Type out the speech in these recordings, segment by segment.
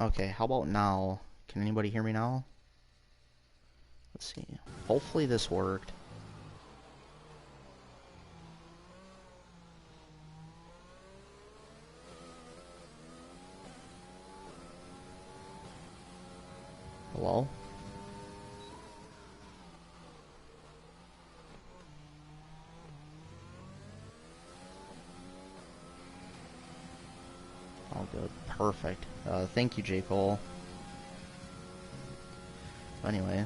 Okay, how about now? Can anybody hear me now? Let's see. Hopefully this worked. well. All good. Perfect. Thank you, J. Cole. Anyway,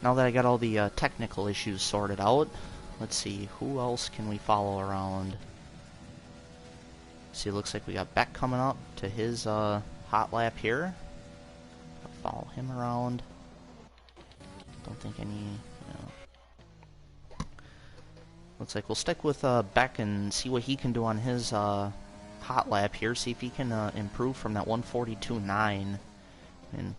now that I got all the technical issues sorted out, let's see, who else can we follow around? See, it looks like we got Beck coming up to his hot lap here. Follow him around. Don't think any, Looks like we'll stick with Beck and see what he can do on his hot lap here. See if he can improve from that 142.9. And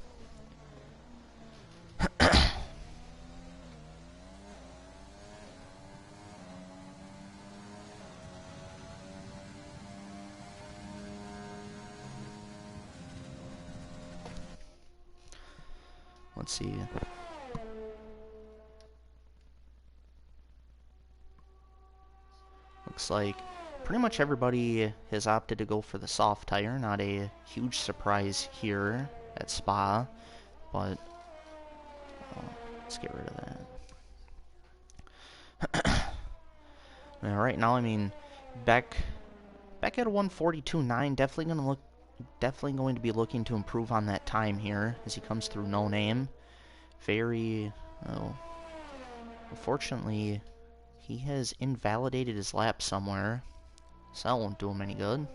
let's see. Looks like pretty much everybody has opted to go for the soft tire. Not a huge surprise here at Spa, but let's get rid of that. Now, right now, I mean, Beck at a 142.9, definitely going to be looking to improve on that time here as he comes through no name. Unfortunately, he has invalidated his lap somewhere, so that won't do him any good.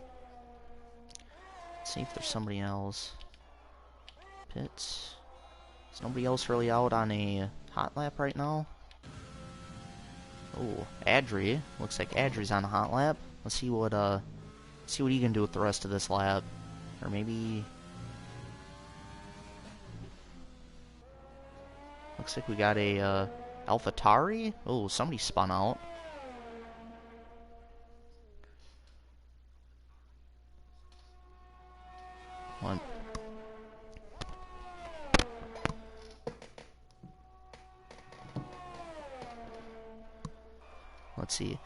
Let's see if there's somebody else. Pits. Is nobody else really out on a hot lap right now? Oh, Adri. Looks like Adri's on a hot lap. Let's see what he can do with the rest of this lap. Or maybe... Looks like we got a AlphaTauri. Oh, somebody spun out. One. Let's see.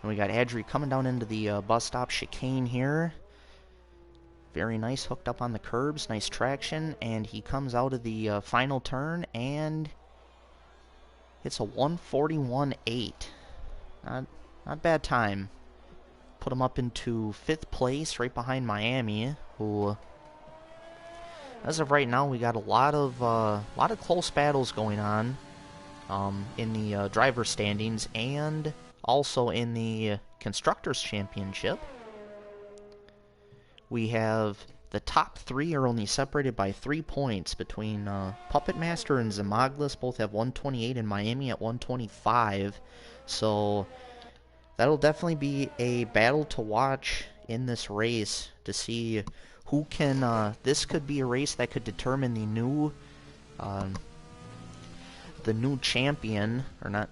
And we got Adri coming down into the bus stop chicane here. Very nice, hooked up on the curbs, nice traction, and he comes out of the final turn and hits a 141.8. Not bad time. Put him up into 5th place, right behind Miami, who, as of right now, we got a lot of close battles going on in the driver standings and also in the Constructors' Championship. We have the top 3 are only separated by 3 points between Puppet Master and Zamaglis. Both have 128 and Miami at 125. So that'll definitely be a battle to watch in this race to see who can... this could be a race that could determine the new champion, or not...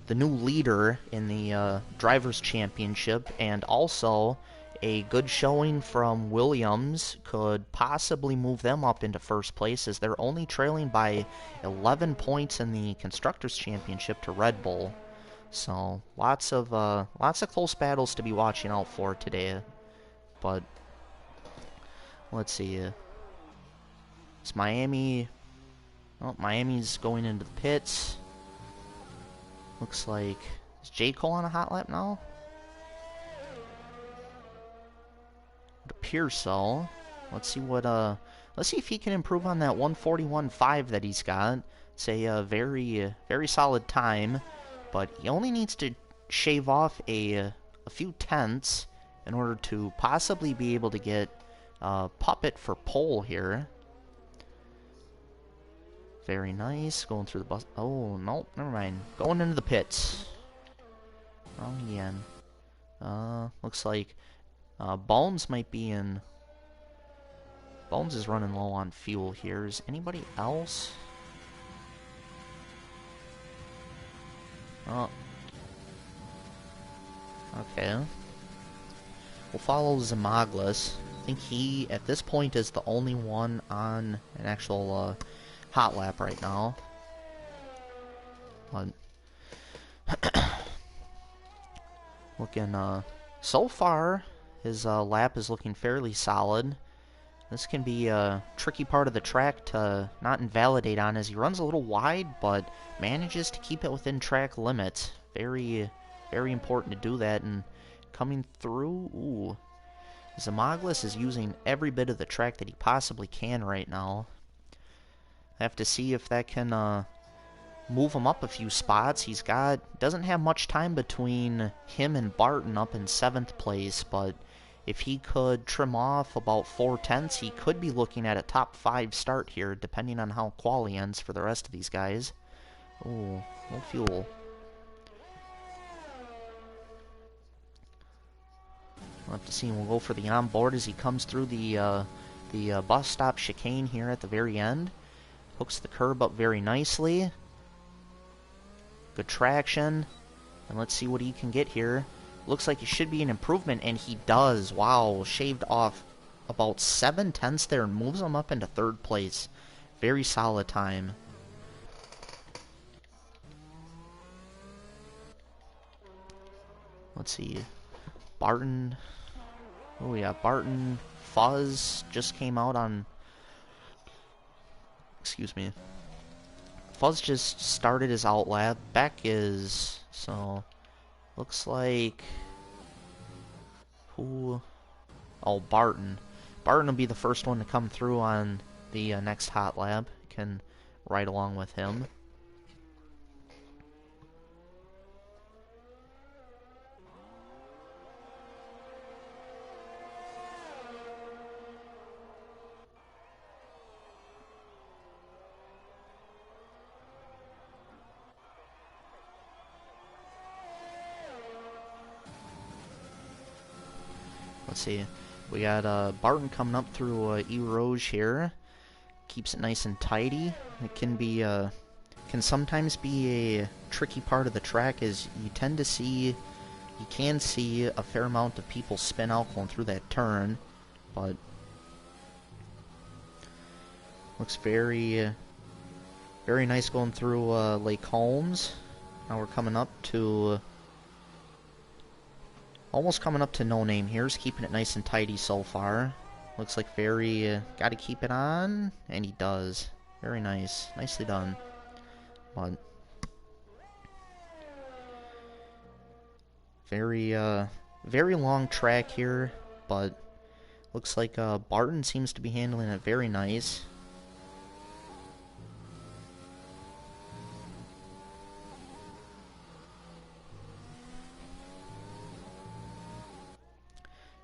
the new leader in the Drivers' Championship, and also a good showing from Williams could possibly move them up into 1st place, as they're only trailing by 11 points in the Constructors' Championship to Red Bull. So lots of close battles to be watching out for today. But let's see. It's Miami. Oh, Miami's going into the pits. Looks like, is J. Cole on a hot lap now? It appears so. Let's see if he can improve on that 141.5 that he's got. It's a very solid time, but he only needs to shave off a few tenths in order to possibly be able to get Puppet for pole here. Very nice. Going through the bus. Oh, no, never mind. Going into the pits. Wrong again. Looks like Bones might be in... Bones is running low on fuel here. Is anybody else? Oh. Okay. We'll follow Zamaglis. I think he, at this point, is the only one on an actual hot lap right now. But looking, so far, his lap is looking fairly solid. This can be a tricky part of the track to not invalidate on, as he runs a little wide, but manages to keep it within track limits. Very, very important to do that. And coming through, ooh, Zamaglis is using every bit of the track that he possibly can right now. I have to see if that can move him up a few spots. Doesn't have much time between him and Barton up in 7th place, but if he could trim off about 4/10, he could be looking at a top 5 start here, depending on how quali ends for the rest of these guys. Ooh, no fuel. We'll have to see. We'll go for the onboard as he comes through the bus stop chicane here at the very end. Hooks the curb up very nicely. Good traction. And let's see what he can get here. Looks like it should be an improvement, and he does. Wow, shaved off about 7/10 there and moves him up into 3rd place. Very solid time. Let's see. Barton. Oh yeah, Barton. Fuzz just came out on... Excuse me. Fuzz just started his outlap. Beck is... So... Looks like... Who... Oh, Barton. Barton will be the first one to come through on the next hot lap. Can ride along with him. Let's see. We got Barton coming up through E Rouge here. Keeps it nice and tidy. It can be can sometimes be a tricky part of the track, as you can see a fair amount of people spin out going through that turn, but looks very very nice going through Lake Holmes. Now we're coming up to almost coming up to No Name here. He's keeping it nice and tidy so far. Looks like very... got to keep it on, and he does. Very nice. Nicely done. But... Very, very long track here, but looks like Barton seems to be handling it very nice.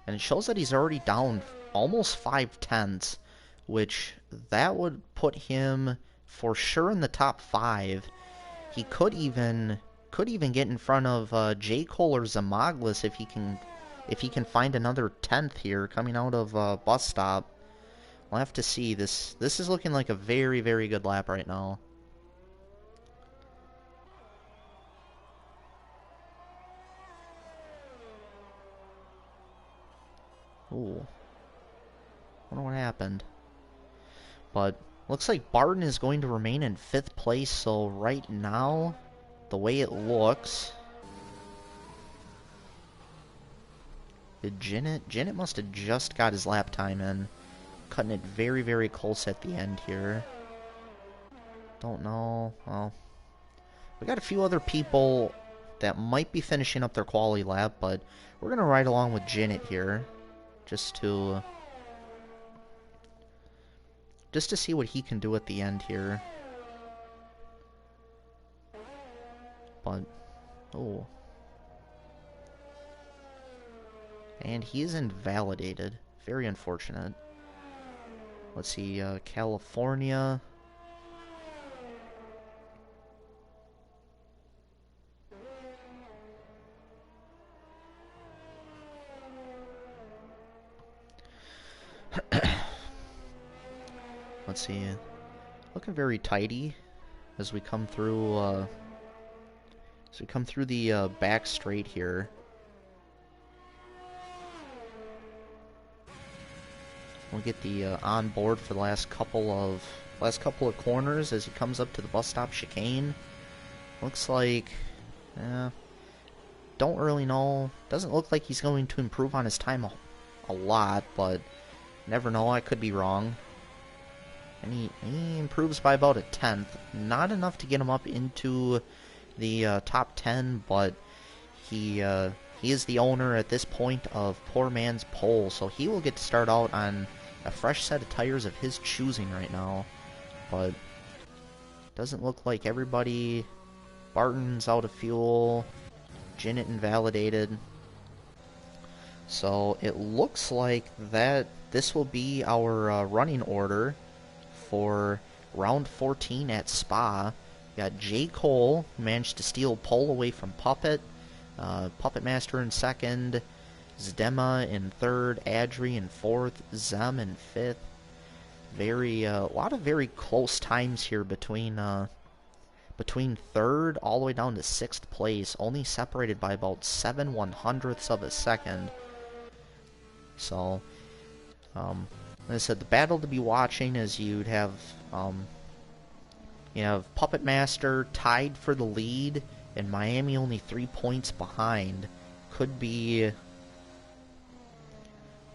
And it shows that he's already down almost 5/10, which that would put him for sure in the top 5. He could even get in front of J. Cole or Zamaglis if he can find another 10th here coming out of bus stop. We'll have to see. This is looking like a very, very good lap right now. Ooh. Wonder what happened. But looks like Barton is going to remain in 5th place, so right now, the way it looks... Did Jinnit must have just got his lap time in. Cutting it very, very close at the end here. Don't know. Well, we got a few other people that might be finishing up their quali lap, but we're going to ride along with Jinnit here. Just to see what he can do at the end here. But, oh. And he is invalidated. Very unfortunate. Let's see, California. Let's see. Looking very tidy as we come through the back straight here. We'll get the on board for the last couple of corners as he comes up to the bus stop chicane. Looks like, don't really know. Doesn't look like he's going to improve on his time a lot, but Never know, I could be wrong. And he improves by about a tenth. Not enough to get him up into the top 10, but he is the owner at this point of Poor Man's Pole, so he will get to start out on a fresh set of tires of his choosing right now. But doesn't look like everybody. Barton's out of fuel. Jinnit invalidated. So it looks like that this will be our running order for round 14 at Spa. We got J. Cole, who managed to steal pole away from Puppet. Puppet Master in second. Zdema in third. Adri in fourth. Zem in fifth. A lot of very close times here between third all the way down to sixth place, only separated by about 7/100ths of a second. So, like I said, the battle to be watching is you have Puppet Master tied for the lead, and Miami only 3 points behind. Could be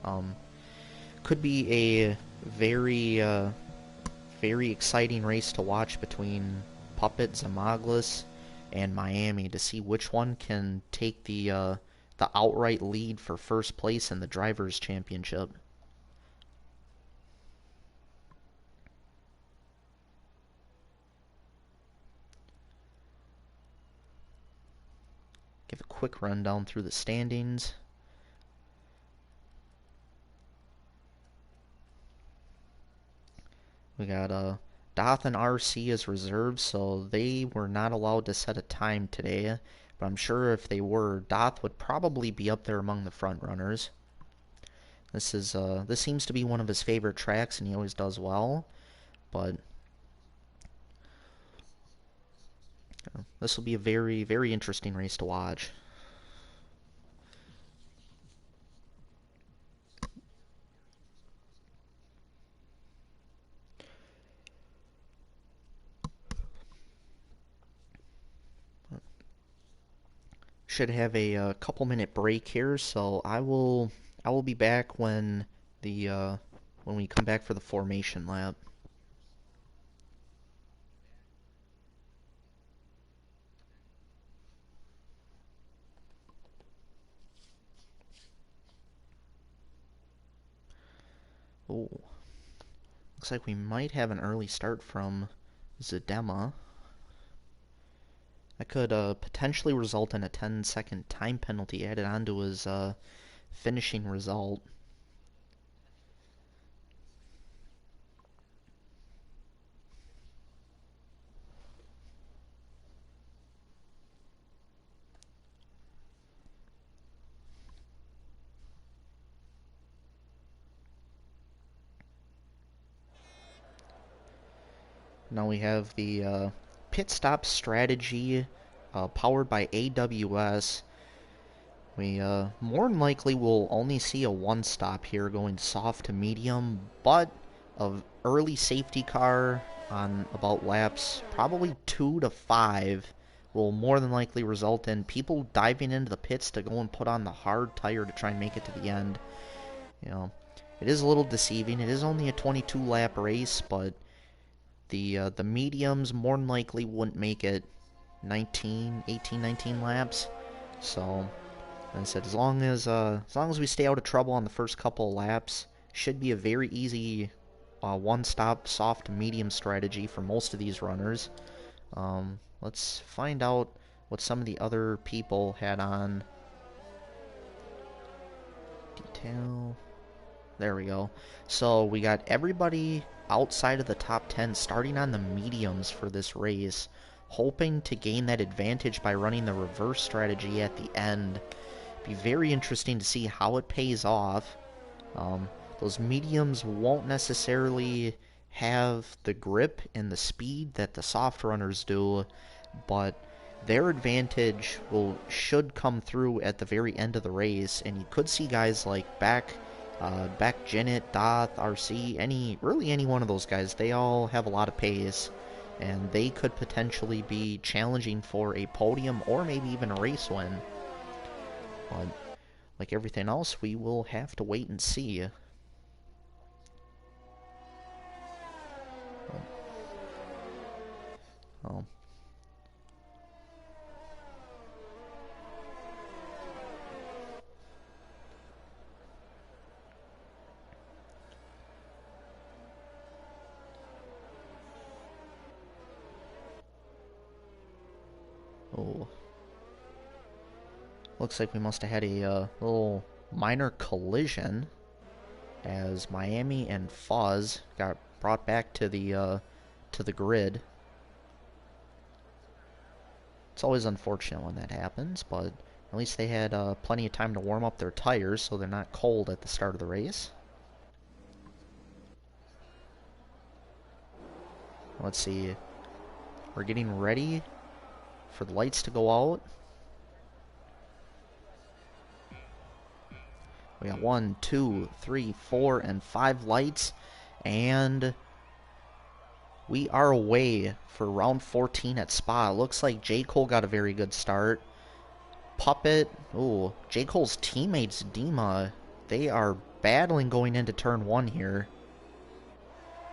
a very exciting race to watch between Puppet, Zamaglis, and Miami to see which one can take the outright lead for first place in the Drivers' Championship. Give a quick rundown through the standings. We got Doth and RC as reserves, so they were not allowed to set a time today. But I'm sure if they were, Doth would probably be up there among the front runners. This seems to be one of his favorite tracks, and he always does well. But this will be a very, very interesting race to watch. Should have a couple minute break here, so I will be back when we come back for the formation lap. Oh, looks like we might have an early start from Zdema. That could potentially result in a 10-second time penalty added onto his finishing result. Now we have the pit stop strategy powered by AWS. We more than likely will only see a one stop here going soft to medium, but an early safety car on about laps probably 2 to 5 will more than likely result in people diving into the pits to go and put on the hard tire to try and make it to the end. You know, it is a little deceiving. It is only a 22 lap race, but the mediums more than likely wouldn't make it 18, 19 laps. So, as I said, as long as we stay out of trouble on the first couple of laps, should be a very easy one-stop soft to medium strategy for most of these runners. Let's find out what some of the other people had on. Detail. There we go. So we got everybody outside of the top 10 starting on the mediums for this race, hoping to gain that advantage by running the reverse strategy at the end. Be very interesting to see how it pays off. Those mediums won't necessarily have the grip and the speed that the soft runners do, but their advantage should come through at the very end of the race, and you could see guys like Beck, Jinnit, Doth, RC, any one of those guys. They all have a lot of pace, and they could potentially be challenging for a podium or maybe even a race win. But like everything else, we will have to wait and see. Oh. Oh. Looks like we must have had a little minor collision as Miami and Fuzz got brought back to the grid. It's always unfortunate when that happens, but at least they had plenty of time to warm up their tires so they're not cold at the start of the race. Let's see. We're getting ready for the lights to go out. We got 1, 2, 3, 4, and 5 lights, and we are away for round 14 at Spa. Looks like J. Cole got a very good start. Puppet, ooh, J. Cole's teammates, Dima, they are battling going into turn 1 here.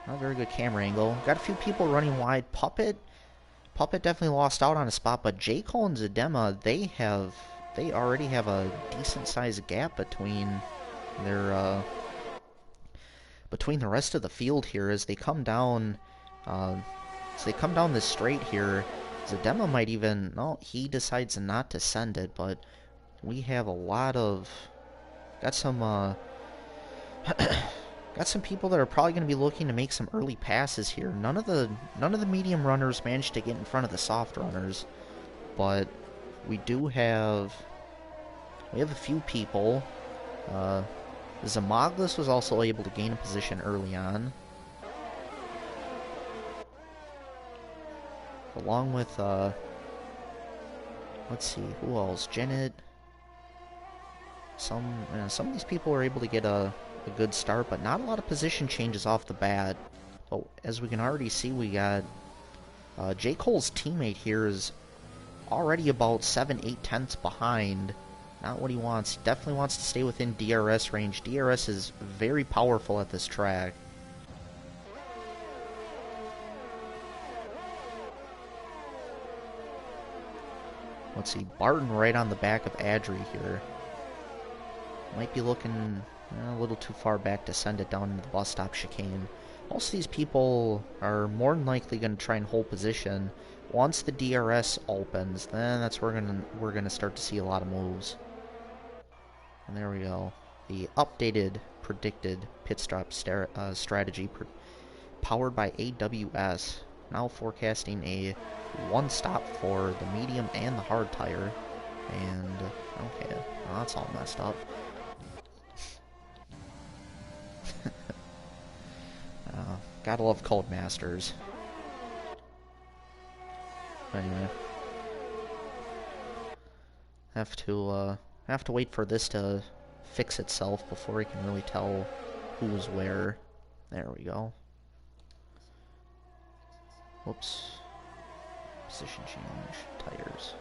Not a very good camera angle. Got a few people running wide. Puppet definitely lost out on a spot, but J. Cole and Zadema, they already have a decent sized gap between their between the rest of the field here as they come down this straight here. Zadema might even, no, he decides not to send it, but we have a lot of got some got some people that are probably going to be looking to make some early passes here. None of the medium runners managed to get in front of the soft runners, but we have a few people. Zamoglis was also able to gain a position early on, along with let's see, who else? Janet. Some of these people were able to get a good start, but not a lot of position changes off the bat. But as we can already see, we got J. Cole's teammate here is already about 7-8 tenths behind. Not what he wants. He definitely wants to stay within DRS range. DRS is very powerful at this track. Let's see, Barton right on the back of Adri here. Might be looking a little too far back to send it down into the bus stop chicane. Most of these people are more than likely going to try and hold position. Once the DRS opens, then that's where we're gonna start to see a lot of moves. And there we go. The updated predicted pit stop strategy powered by AWS. Now forecasting a one stop for the medium and the hard tire. And okay, well, that's all messed up. Gotta love Codemasters. Anyway, have to wait for this to fix itself before we can really tell who's where. There we go. Whoops. Position change. Tires.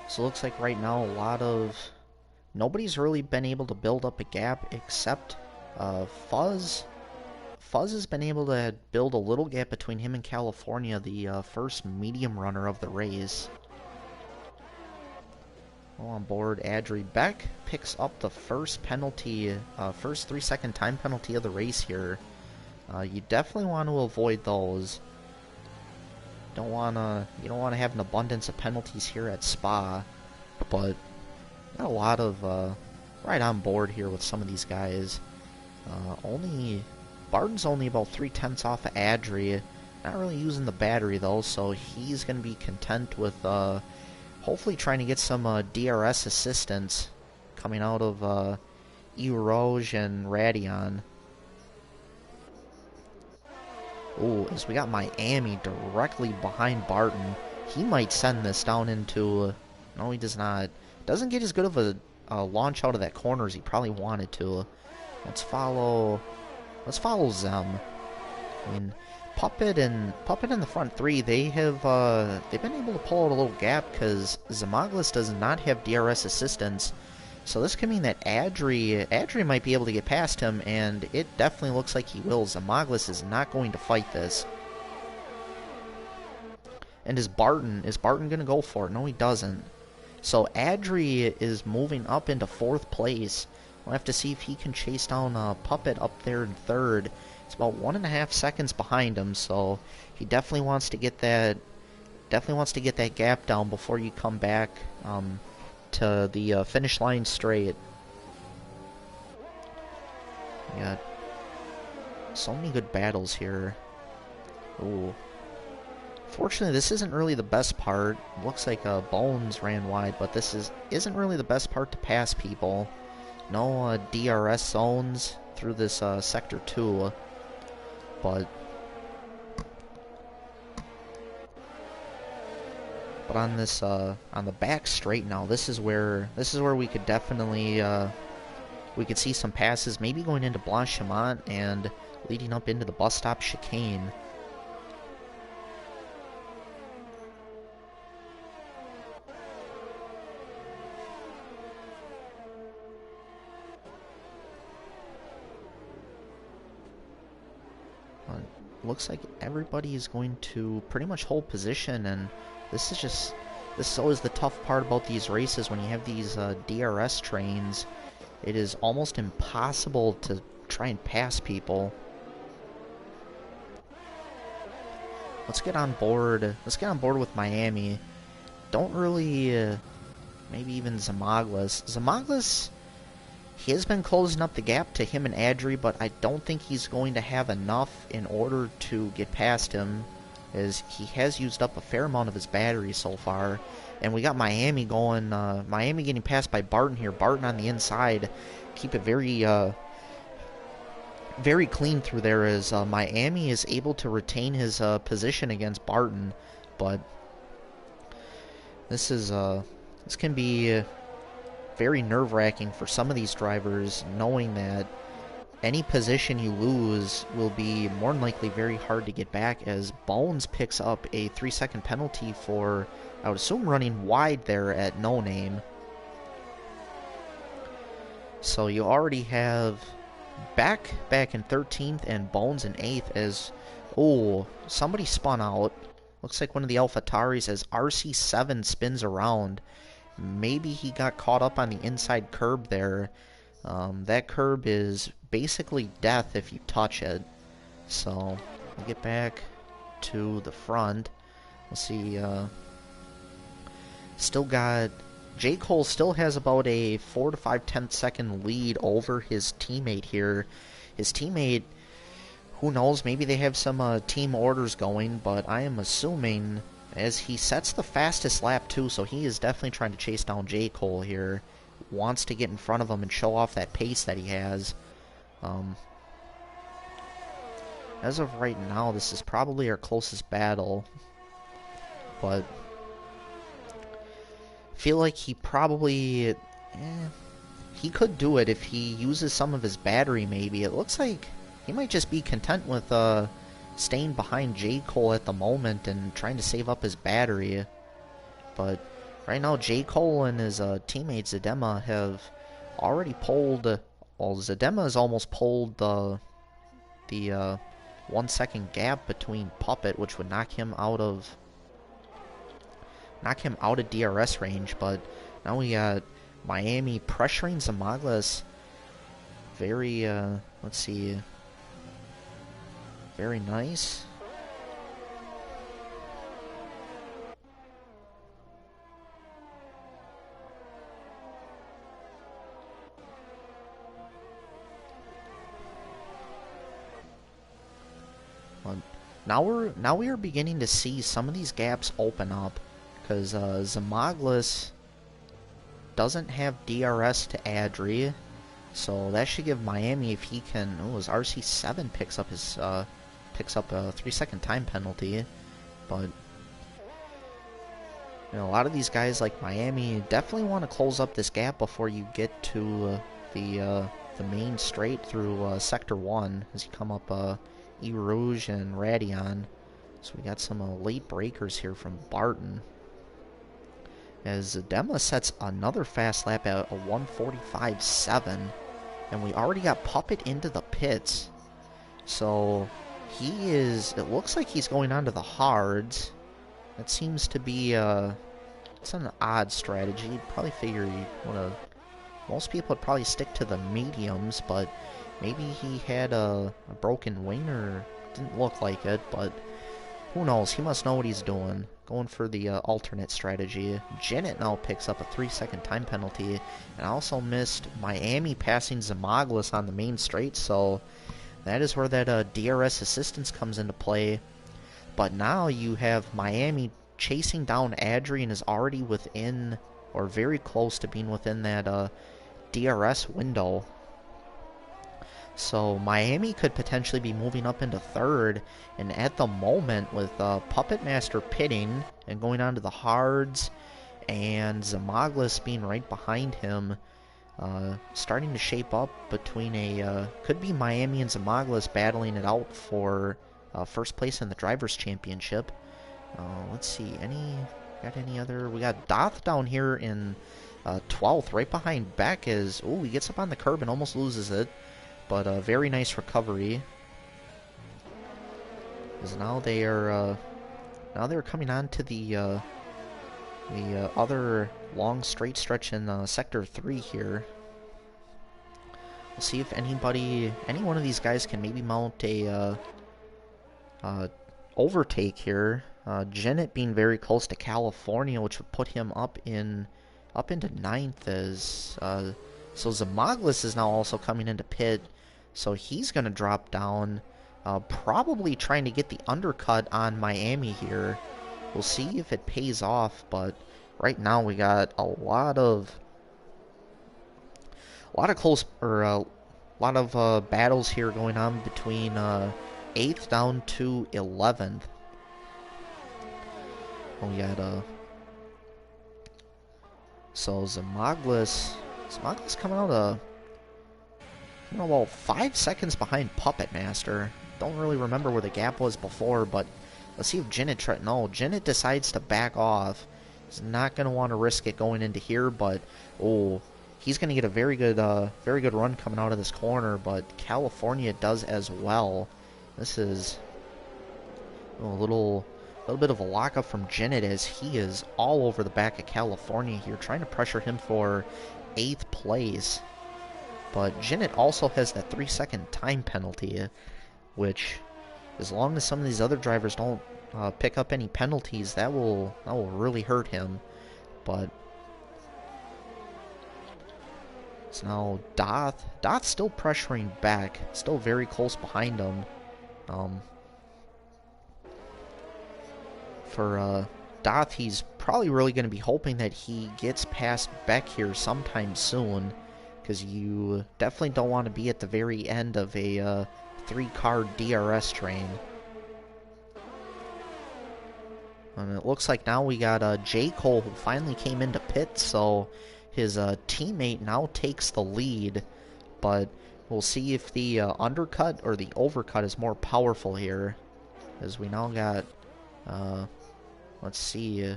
So it looks like right now nobody's really been able to build up a gap except Fuzz. Fuzz has been able to build a little gap between him and California, the first medium runner of the race. All on board, Adri. Beck picks up the first penalty, first 3-second time penalty of the race here. You definitely want to avoid those. You don't want to have an abundance of penalties here at Spa, but got a lot of right on board here with some of these guys. Barton's only about 3 tenths off of Adri. Not really using the battery though, so he's going to be content with hopefully trying to get some DRS assistance coming out of Erouge and Radion. Ooh, as we got Miami directly behind Barton. He might send this down into... no, he does not. Doesn't get as good of a launch out of that corner as he probably wanted to. Let's follow Zem. I mean, Puppet and the front three, they've been able to pull out a little gap because Zamoglis does not have DRS assistance. So this could mean that Adri might be able to get past him, and it definitely looks like he will. Zamaglis is not going to fight this. And is Barton going to go for it? No, he doesn't. So Adri is moving up into 4th place. We'll have to see if he can chase down Puppet up there in 3rd. It's about 1.5 seconds behind him, so he definitely wants to get that gap down before you come back to the finish line straight. We got so many good battles here. Ooh. Fortunately, this isn't really the best part. Looks like Bones ran wide, but this isn't really the best part to pass people. No DRS zones through this Sector 2, but on this on the back straight now, this is where we could definitely we could see some passes, maybe going into Blanchimont and leading up into the bus stop chicane. Looks like everybody is going to pretty much hold position, and this is always the tough part about these races. When you have these DRS trains, it is almost impossible to try and pass people. Let's get on board with Miami. Don't really maybe even Zamaglis, he has been closing up the gap to him and Adri, but I don't think he's going to have enough in order to get past him, as he has used up a fair amount of his battery so far. And we got Miami going, Miami getting passed by Barton here. Barton on the inside. Keep it very clean through there, as Miami is able to retain his position against Barton. But this can be very nerve-wracking for some of these drivers, knowing that any position you lose will be more than likely very hard to get back, as Bones picks up a 3-second penalty for, I would assume, running wide there at No Name. So you already have back in 13th and Bones in 8th, as, oh, somebody spun out. Looks like one of the AlphaTauris, as RC7 spins around. Maybe he got caught up on the inside curb there. That curb is basically death if you touch it. So we'll get back to the front. We'll see. Still got J. Cole still has about a 4 to 5/10 second lead over his teammate here. His teammate, who knows? Maybe they have some team orders going, but I am assuming, as he sets the fastest lap too, so he is definitely trying to chase down J. Cole here. Wants to get in front of him and show off that pace that he has. As of right now, this is probably our closest battle, but feel like he probably he could do it if he uses some of his battery. Maybe it looks like he might just be content with staying behind J. Cole at the moment and trying to save up his battery. But right now, J. Cole and his teammate Zedema have already pulled. Well, Zedema has almost pulled the 1 second gap between Puppet, which would knock him out of DRS range. But now we got Miami pressuring Zamaglis. Very let's see. Very nice. Now we are beginning to see some of these gaps open up, because Zamaglis doesn't have DRS to Adri, so that should give Miami, if he can. Oh, his RC7 picks up a 3-second time penalty, but you know, a lot of these guys like Miami definitely want to close up this gap before you get to the main straight through Sector 1 as you come up E Rouge and Radion. So we got some late breakers here from Barton. as Dema sets another fast lap at a 1:45.7, and we already got Puppet into the pits. So he is, it looks like he's going on to the hards. That seems to be it's an odd strategy. You'd probably figure you wanna, most people would probably stick to the mediums, but maybe he had a broken wing, or didn't look like it, but who knows? He must know what he's doing. Going for the alternate strategy. Janet now picks up a 3-second time penalty, and also missed Miami passing Zamaglis on the main straight, so that is where that DRS assistance comes into play. But now you have Miami chasing down Adrian, is already within, or very close to being within that DRS window. So Miami could potentially be moving up into third, and at the moment with Puppet Master pitting and going on to the hards, and Zamaglis being right behind him, starting to shape up between a, could be Miami and Zamaglis battling it out for first place in the Drivers' Championship. Let's see, got any other, we got Doth down here in 12th, right behind Beck is, oh, he gets up on the curb and almost loses it. But a very nice recovery. Because now they are they're coming on to the other long straight stretch in Sector 3 here. We'll see if any one of these guys can maybe mount a overtake here. Janet being very close to California, which would put him up into 9th as so Zamaglis is now also coming into pit. So he's going to drop down, probably trying to get the undercut on Miami here. We'll see if it pays off, but right now we got a lot of close, or a lot of battles here going on between 8th down to 11th. We got so Zamaglis coming out about 5 seconds behind Puppet Master. Don't really remember where the gap was before, but let's see if Janet no, Janet decides to back off. He's not going to want to risk it going into here, but oh, he's going to get a very good run coming out of this corner, but California does as well. This is a little bit of a lockup from Janet, as he is all over the back of California here, trying to pressure him for 8th place. But Janet also has that 3-second time penalty, which, as long as some of these other drivers don't pick up any penalties, that will really hurt him. But so now Doth still pressuring back, still very close behind him. For Doth, he's probably really going to be hoping that he gets past Beck here sometime soon, because you definitely don't want to be at the very end of a 3-car DRS train. And it looks like now we got J. Cole, who finally came into pit, so his teammate now takes the lead. But we'll see if the undercut or the overcut is more powerful here, as we now got, let's see,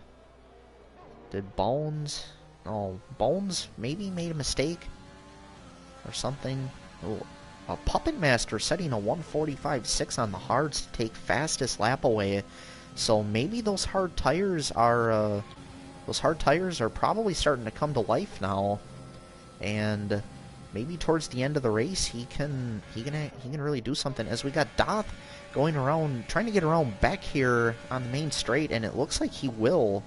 did Bones, oh, Bones maybe made a mistake or something. Oh, a Puppet Master setting a 1:45.6 on the hards to take fastest lap away. So maybe those hard tires are probably starting to come to life now, and maybe towards the end of the race he can really do something. As we got Doth going around, trying to get around Beck here on the main straight, and it looks like he will.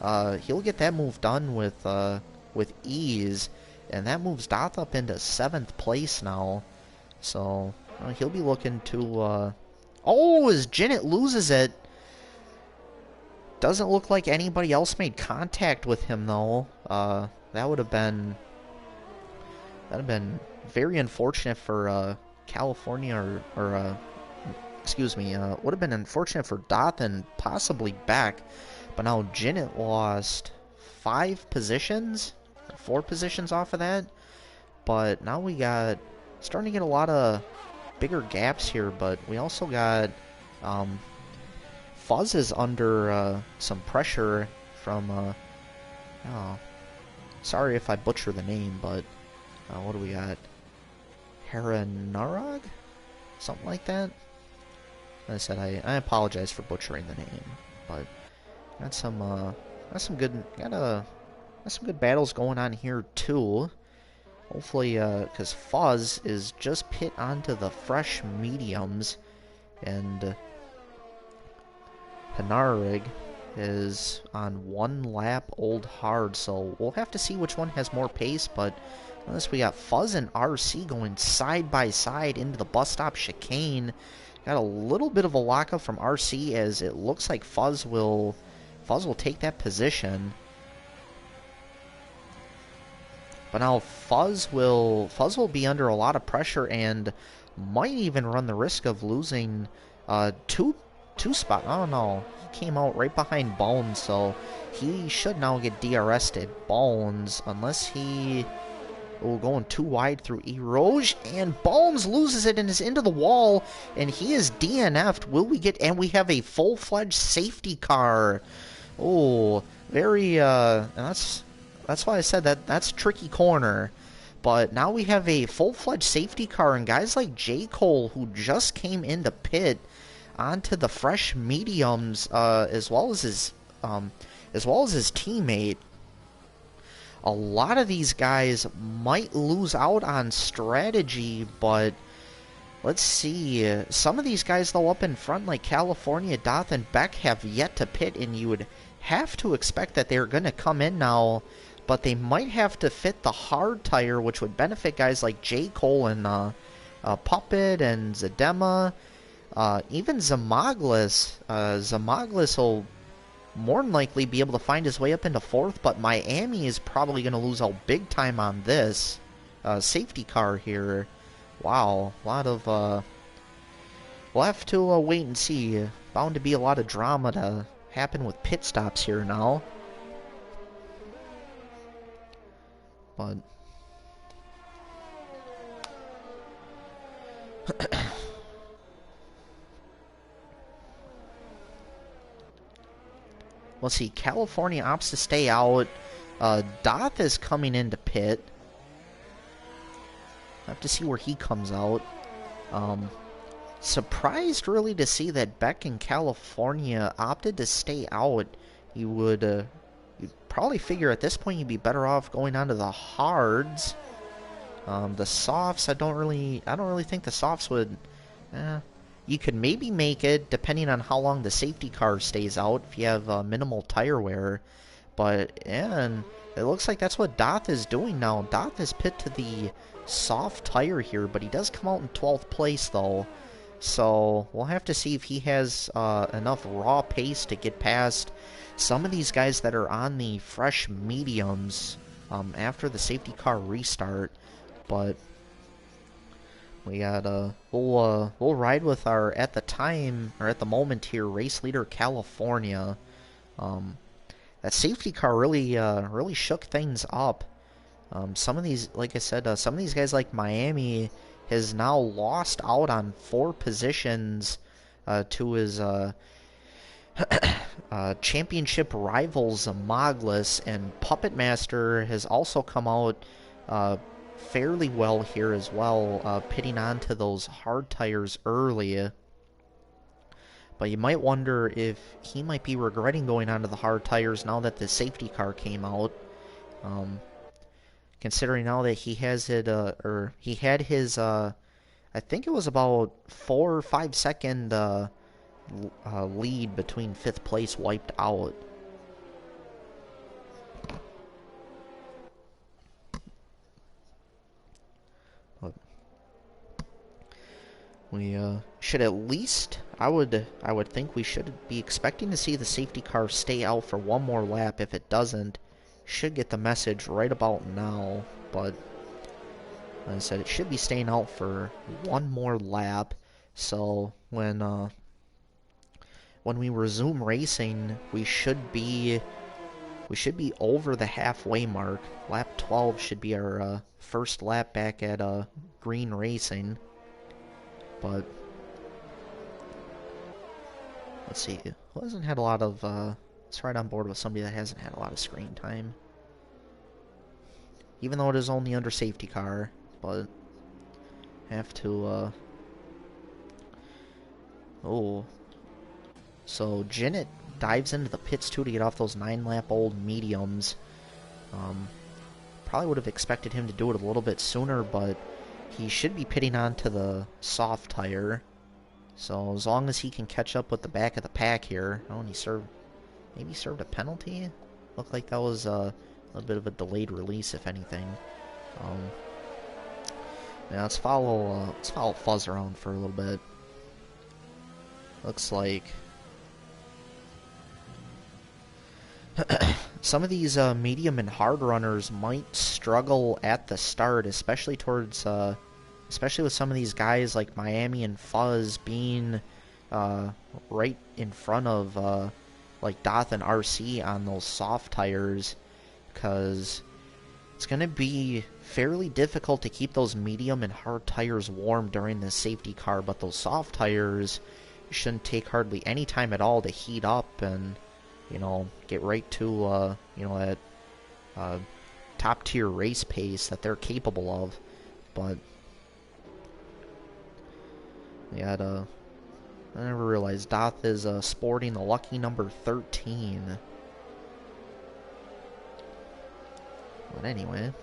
He'll get that move done with ease. And that moves Doth up into 7th place now. So he'll be looking to... oh, as Janet loses it. Doesn't look like anybody else made contact with him, though. That would have been very unfortunate for California, or excuse me, would have been unfortunate for Doth and possibly Beck. But now Janet lost 5 positions. 4 positions off of that, but now we got starting to get a lot of bigger gaps here. But we also got Fuzz is under some pressure from Oh, sorry if I butcher the name, but what do we got? Haranarag? Something like that? Like I said, I apologize for butchering the name, but got some good got some good battles going on here too. Hopefully, because Fuzz is just pit onto the fresh mediums, and Hanarig is on one lap old hard, so we'll have to see which one has more pace, but unless we got Fuzz and RC going side by side into the bus stop chicane. Got a little bit of a lockup from RC as it looks like Fuzz will take that position. But now Fuzz will be under a lot of pressure and might even run the risk of losing two spot. Oh no, he came out right behind Bones, so he should now get DRS'd. Bones, unless he going too wide through Eroge, and Bones loses it and is into the wall, and he is DNF'd. Will we get, and we have a full-fledged safety car. Oh, very, and that's why I said that's tricky corner. But now we have a full-fledged safety car, and guys like J. Cole, who just came into pit onto the fresh mediums, as well as his teammate. A lot of these guys might lose out on strategy, but let's see. Some of these guys, though, up in front, like California, Doth, and Beck, have yet to pit, and you would have to expect that they're going to come in now, but they might have to fit the hard tire, which would benefit guys like J. Cole and Puppet and Zadema. Even Zamaglis. Zamaglis will more than likely be able to find his way up into fourth, but Miami is probably going to lose out big time on this safety car here. Wow, a lot of we'll have to wait and see. Bound to be a lot of drama to happen with pit stops here now, but let's see. California opts to stay out. Doth is coming into pit. I have to see where he comes out. Surprised really to see that Beck in California opted to stay out. You would you'd probably figure at this point you'd be better off going on to the hards. The softs, I don't really think the softs would. You could maybe make it depending on how long the safety car stays out if you have minimal tire wear. But and it looks like that's what Doth is doing now. Doth is pit to the soft tire here, but he does come out in 12th place though. So we'll have to see if he has enough raw pace to get past some of these guys that are on the fresh mediums after the safety car restart. But we got we'll ride with our at the moment here race leader California. That safety car really shook things up. Some of these, like I said, some of these guys like Miami has now lost out on 4 positions to his championship rivals Moglis, and Puppet Master has also come out fairly well here as well, pitting onto those hard tires early. But you might wonder if he might be regretting going onto the hard tires now that the safety car came out. Considering now that he has it, or he had his, I think it was about 4 or 5 second lead between 5th place wiped out. But we should at least, I would think we should be expecting to see the safety car stay out for one more lap. If it doesn't, should get the message right about now. But like I said, it should be staying out for one more lap. So when we resume racing, we should be over the halfway mark. Lap 12 should be our first lap back at Green Racing. But let's see, who hasn't had a lot of let's ride on board with somebody that hasn't had a lot of screen time. even though it is only under safety car, but have to, oh. So Jinnit dives into the pits too to get off those 9-lap-old mediums. Probably would have expected him to do it a little bit sooner, but he should be pitting onto the soft tire. So as long as he can catch up with the back of the pack here. Oh, and he maybe served a penalty? Looked like that was a little bit of a delayed release, if anything. Yeah, let's follow Fuzz around for a little bit. Looks like some of these medium and hard runners might struggle at the start, especially towards, especially with some of these guys like Miami and Fuzz being right in front of like Doth and RC on those soft tires, because it's going to be fairly difficult to keep those medium and hard tires warm during the safety car, but those soft tires shouldn't take hardly any time at all to heat up and, you know, get right to, you know, that top tier race pace that they're capable of. But yeah, I never realized Doth is sporting the lucky number 13. But anyway,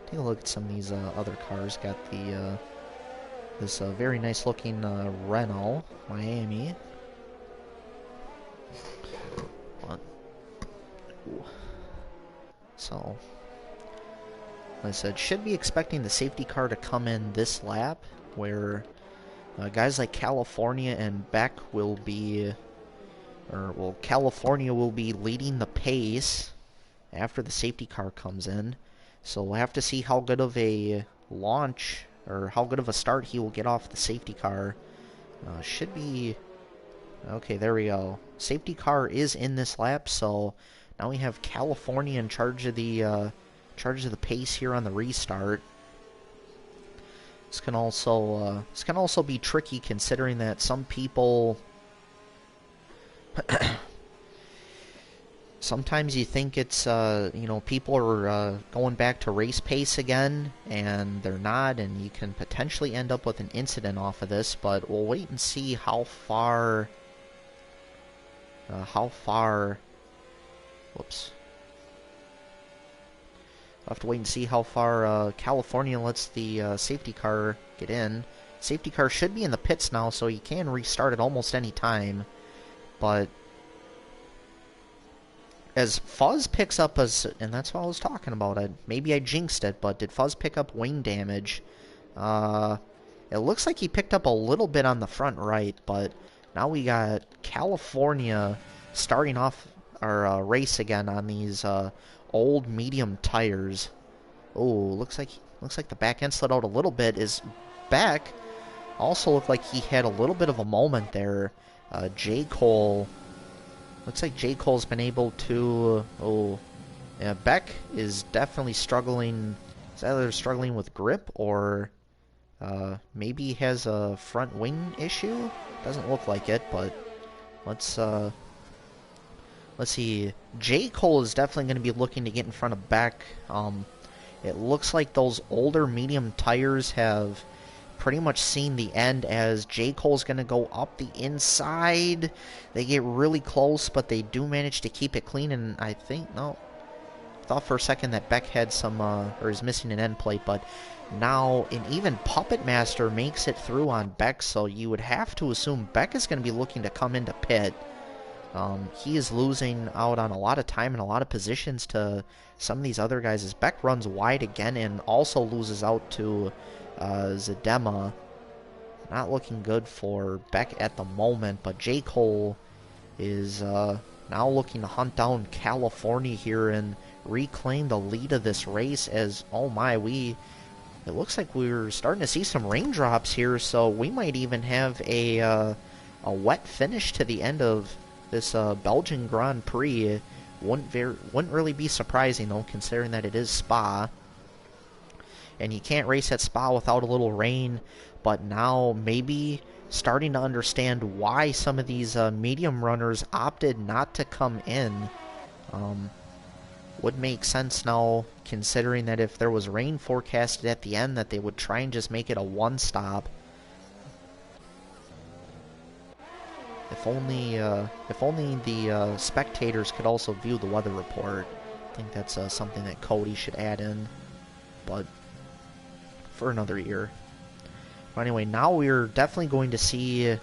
take a look at some of these other cars. Got the this very nice looking Renault Miami. But, so, like I said, should be expecting the safety car to come in this lap, where guys like California and Beck will be, or well, California will be leading the pace after the safety car comes in. So we'll have to see how good of a launch, or how good of a start he will get off the safety car. Should be, okay, there we go. Safety car is in this lap, so now we have California in charge of the pace here on the restart. This can also be tricky, considering that some people sometimes you think it's you know, people are going back to race pace again, and they're not, and you can potentially end up with an incident off of this. But we'll wait and see how far whoops. I'll have to wait and see how far California lets the safety car get in. Safety car should be in the pits now, so you can restart at almost any time. But as Fuzz picks up, and that's what I was talking about. Maybe I jinxed it, but did Fuzz pick up wing damage? It looks like he picked up a little bit on the front right, but now we got California starting off our race again on these old medium tires. Oh, looks like the back end slid out a little bit. Is Beck also looked like he had a little bit of a moment there. J. Cole, looks like J. Cole's been able to, oh, yeah, Beck is definitely struggling. He's either struggling with grip, or maybe he has a front wing issue. Doesn't look like it, but let's see. J. Cole is definitely going to be looking to get in front of Beck. It looks like those older medium tires have pretty much seen the end, as J. Cole's going to go up the inside. They get really close, but they do manage to keep it clean, and I think, no, I thought for a second that Beck had some, or is missing an end plate, but now an even Puppet Master makes it through on Beck, so you would have to assume Beck is going to be looking to come into pit. He is losing out on a lot of time and a lot of positions to some of these other guys, as Beck runs wide again and also loses out to Zedema. Not looking good for Beck at the moment, but J. Cole is now looking to hunt down California here and reclaim the lead of this race, as, oh my, it looks like we're starting to see some raindrops here, so we might even have a wet finish to the end of this Belgian Grand Prix. Wouldn't really be surprising, though, considering that it is Spa, and you can't race at Spa without a little rain. But now maybe starting to understand why some of these medium runners opted not to come in. would make sense now, considering that if there was rain forecasted at the end, that they would try and just make it a one-stop. If only the spectators could also view the weather report. I think that's something that Cody should add in, but for another year. But anyway, now we're definitely going to see.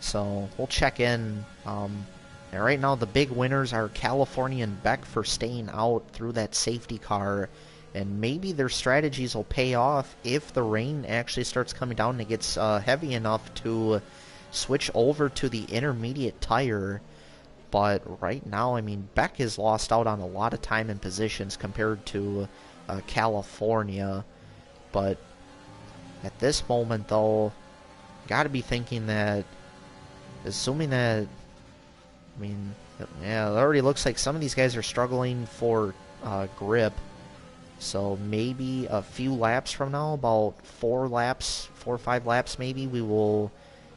So we'll check in. And right now, the big winners are California and Beck for staying out through that safety car. And maybe their strategies will pay off if the rain actually starts coming down and it gets heavy enough to switch over to the intermediate tire. But right now, I mean, Beck has lost out on a lot of time and positions compared to California. But at this moment, though, got to be thinking that, assuming that, I mean, yeah, it already looks like some of these guys are struggling for grip. So maybe a few laps from now, about 4 or 5 laps maybe, we will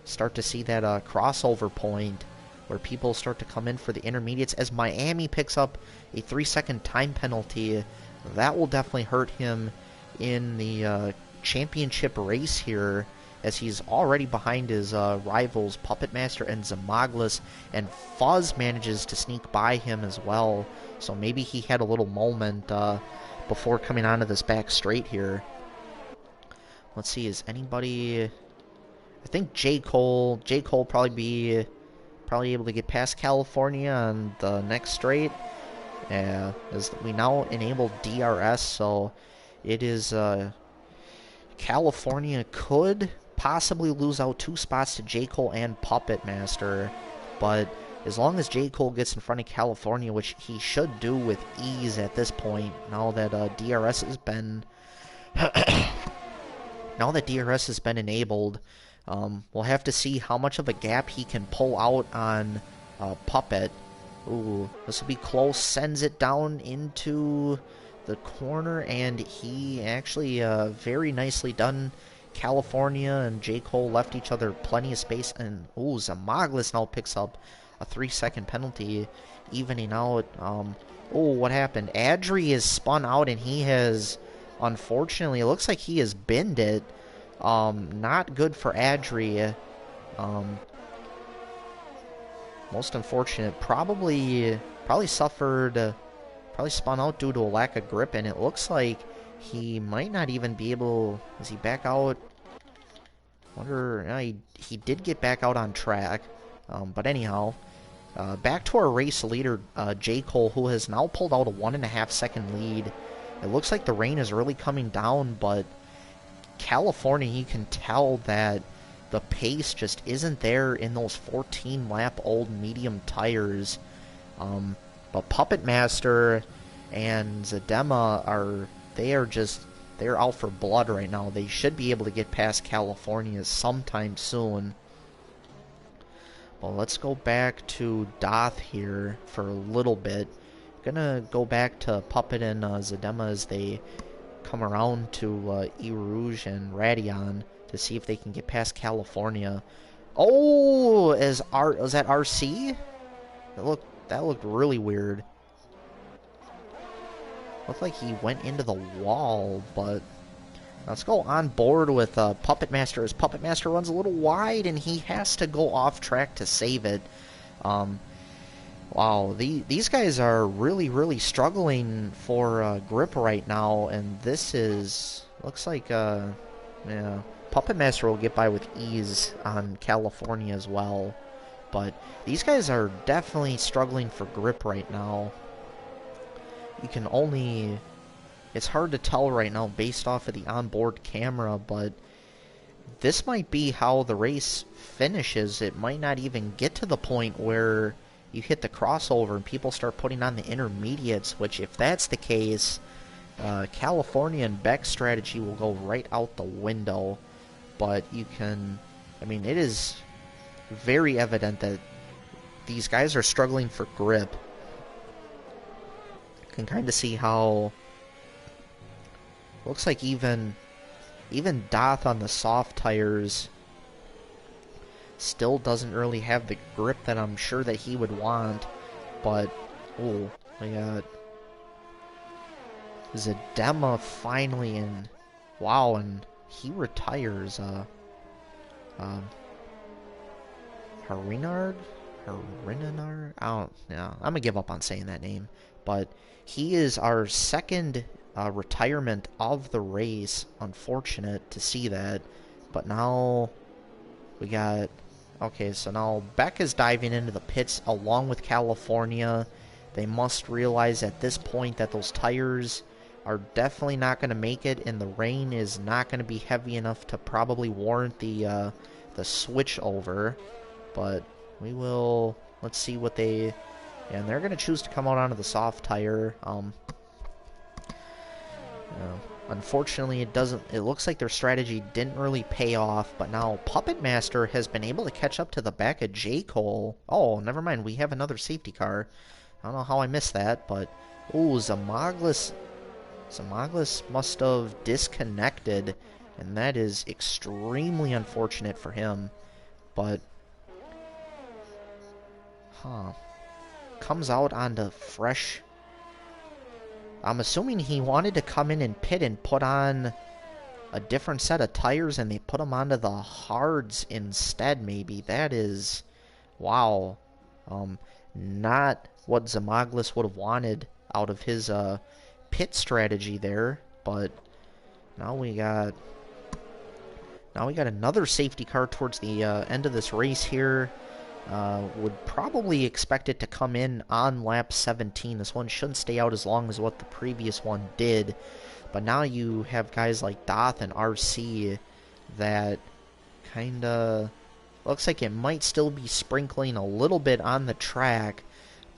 start to see that crossover point where people start to come in for the intermediates. As Miami picks up a 3-second time penalty, that will definitely hurt him in the championship race here, as he's already behind his rivals Puppet Master and Zamaglis, and Fuzz manages to sneak by him as well. So maybe he had a little moment before coming onto this back straight here. Let's see, is anybody... I think J. Cole probably able to get past California on the next straight. Yeah, as we now enable DRS, so it is California could possibly lose out 2 spots to J. Cole and Puppet Master, but as long as J. Cole gets in front of California, which he should do with ease at this point, now that DRS has been enabled, we'll have to see how much of a gap he can pull out on Puppet. Ooh, this will be close. Sends it down into the corner, and he actually very nicely done. California and J. Cole left each other plenty of space, and ooh, Zamaglis now picks up a 3-second penalty, evening out. Oh, what happened? Adri is spun out, and he has, unfortunately, it looks like he has binned it. Not good for Adri. Most unfortunate. Probably spun out due to a lack of grip, and it looks like he might not even be able... Is he back out? Wonder... he did get back out on track. But anyhow, back to our race leader, J. Cole, who has now pulled out a 1.5-second lead. It looks like the rain is really coming down, but California, you can tell that the pace just isn't there in those 14-lap-old medium tires. But Puppet Master and Zadema they're out for blood right now. They should be able to get past California sometime soon. Well, let's go back to Doth here for a little bit. Gonna go back to Puppet and Zadema as they come around to E-Rouge and Radion to see if they can get past California. Oh, was that RC? That looked really weird. Looked like he went into the wall, but let's go on board with Puppet Master, as Puppet Master runs a little wide and he has to go off track to save it. Wow, these guys are really struggling for grip right now, and this looks like yeah, Puppet Master will get by with ease on California as well, but these guys are definitely struggling for grip right now. It's hard to tell right now based off of the onboard camera, but this might be how the race finishes. It might not even get to the point where you hit the crossover and people start putting on the intermediates, which if that's the case, California and Beck's strategy will go right out the window. But it is very evident that these guys are struggling for grip. You can kind of see how looks like even Doth on the soft tires still doesn't really have the grip that I'm sure that he would want. But, oh, we got Zedema finally in. Wow, and he retires. Harinard? Harinard? I don't know. I'm gonna give up on saying that name. But he is our second retirement of the race. Unfortunate to see that. But now we got... Okay, so now Beck is diving into the pits along with California. They must realize at this point that those tires are definitely not going to make it, and the rain is not going to be heavy enough to probably warrant the switch over. But we will... Let's see what they... And they're going to choose to come out onto the soft tire. Unfortunately, it looks like their strategy didn't really pay off, but now Puppet Master has been able to catch up to the back of J. Cole. Oh, never mind, we have another safety car. I don't know how I missed that, but... Ooh, Zamaglis must have disconnected, and that is extremely unfortunate for him. But... Comes out onto fresh... I'm assuming he wanted to come in and pit and put on a different set of tires, and they put him onto the hards instead, maybe. That is... Wow. Not what Zamaglis would have wanted out of his pit strategy there, but now we got another safety car towards the end of this race here. Would probably expect it to come in on lap 17. This one shouldn't stay out as long as what the previous one did. But now you have guys like Doth and RC that kind of looks like it might still be sprinkling a little bit on the track.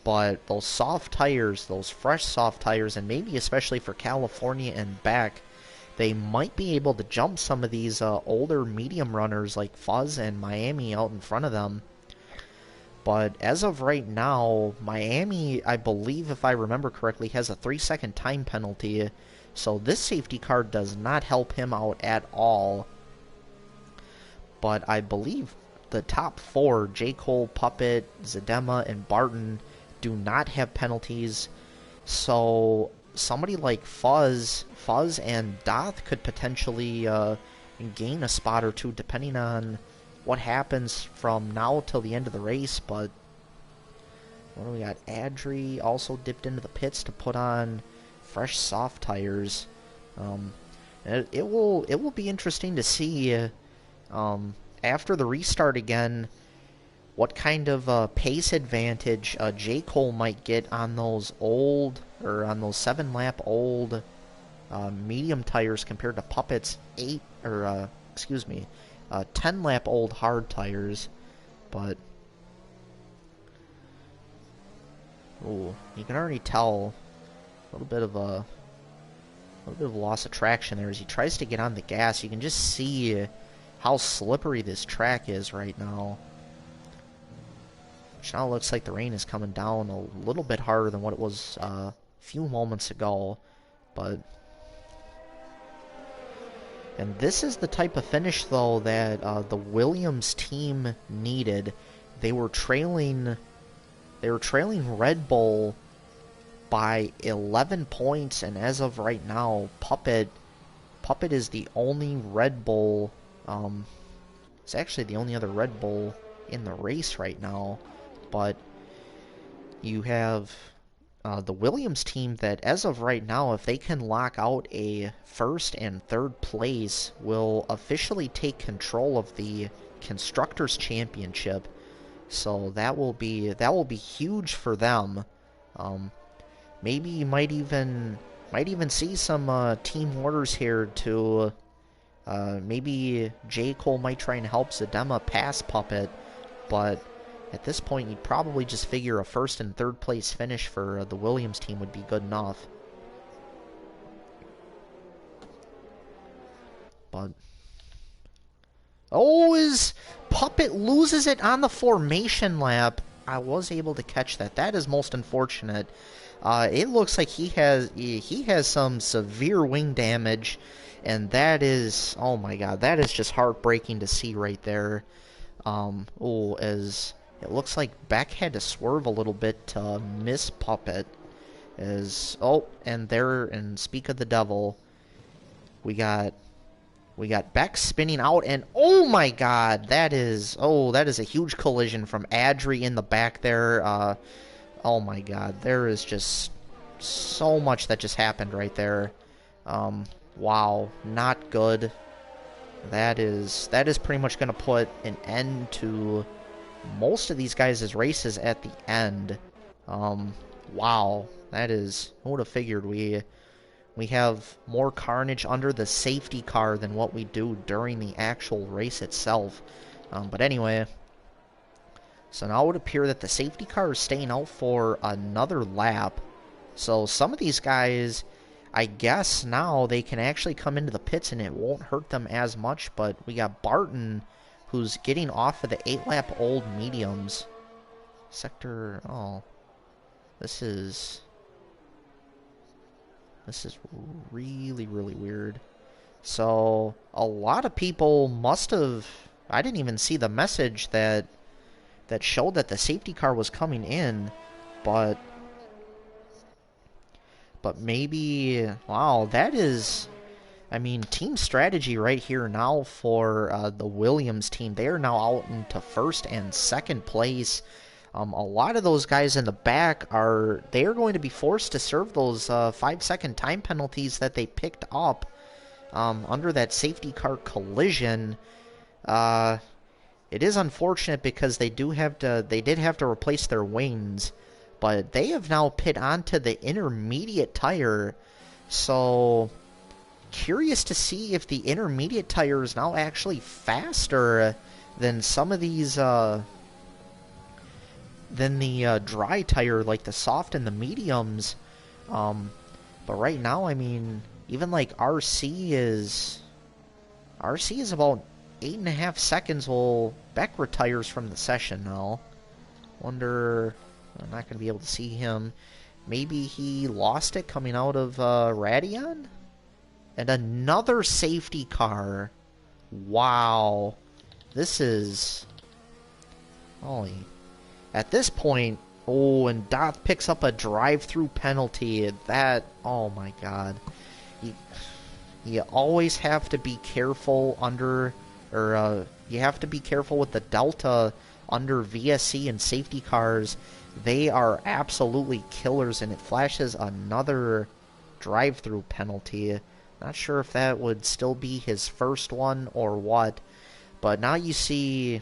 But those soft tires, those fresh soft tires, and maybe especially for California and back, they might be able to jump some of these older medium runners like Fuzz and Miami out in front of them. But as of right now, Miami, I believe, if I remember correctly, has a 3-second time penalty. So this safety car does not help him out at all. But I believe the top 4, J. Cole, Puppet, Zedema, and Barton, do not have penalties. So somebody like Fuzz and Doth could potentially gain a spot or two depending on what happens from now till the end of the race. But what do we got? Adri also dipped into the pits to put on fresh soft tires. It will be interesting to see after the restart again what kind of pace advantage J. Cole might get on those old, or on those 7-lap old medium tires compared to Puppet's 10-lap old hard tires. But ooh, you can already tell a little bit of loss of traction there as he tries to get on the gas. You can just see how slippery this track is right now. Which now looks like the rain is coming down a little bit harder than what it was a few moments ago. But and this is the type of finish, though, that the Williams team needed. They were trailing Red Bull by 11 points, and as of right now, Puppet is the only Red Bull. It's actually the only other Red Bull in the race right now. But you have the Williams team that, as of right now, if they can lock out a first and third place, will officially take control of the Constructors' Championship. So that will be huge for them. Maybe you might even see some team orders here to maybe J. Cole might try and help Zedema pass Puppet, but at this point, you'd probably just figure a first and third place finish for the Williams team would be good enough. But his Puppet loses it on the formation lap. I was able to catch that. That is most unfortunate. It looks like he has some severe wing damage, and that is, oh my god, that is just heartbreaking to see right there. As It looks like Beck had to swerve a little bit to miss Puppet. Oh, and there, and speak of the devil, we got Beck spinning out, and oh my God, that is a huge collision from Adri in the back there. Oh my God, there is just so much that just happened right there. Wow, not good. That is pretty much going to put an end to most of these guys' races at the end. Wow, that is, who would have figured we have more carnage under the safety car than what we do during the actual race itself. But anyway, so now it would appear that the safety car is staying out for another lap. So some of these guys, I guess now they can actually come into the pits and it won't hurt them as much. But we got Barton, who's getting off of the 8-lap old mediums. Sector, oh, this is really, really weird. So a lot of people must have, I didn't even see the message that showed that the safety car was coming in, but maybe, wow, that is, I mean, team strategy right here now for the Williams team. They are now out into first and second place. A lot of those guys in the back they are going to be forced to serve those 5-second time penalties that they picked up under that safety car collision. It is unfortunate because they did have to replace their wings, but they have now pit onto the intermediate tire. So curious to see if the intermediate tire is now actually faster than some of these than the dry tire, like the soft and the mediums. But right now, I mean, even like RC is about 8.5 seconds while Beck retires from the session now. Wonder, I'm not going to be able to see him. Maybe he lost it coming out of Radion? And another safety car. Wow. This is, holy. At this point, oh, and Doth picks up a drive-through penalty. That, oh my God. You always have to be careful under, or you have to be careful with the Delta under VSC and safety cars. They are absolutely killers, and it flashes another drive-through penalty. Not sure if that would still be his first one or what, but now you see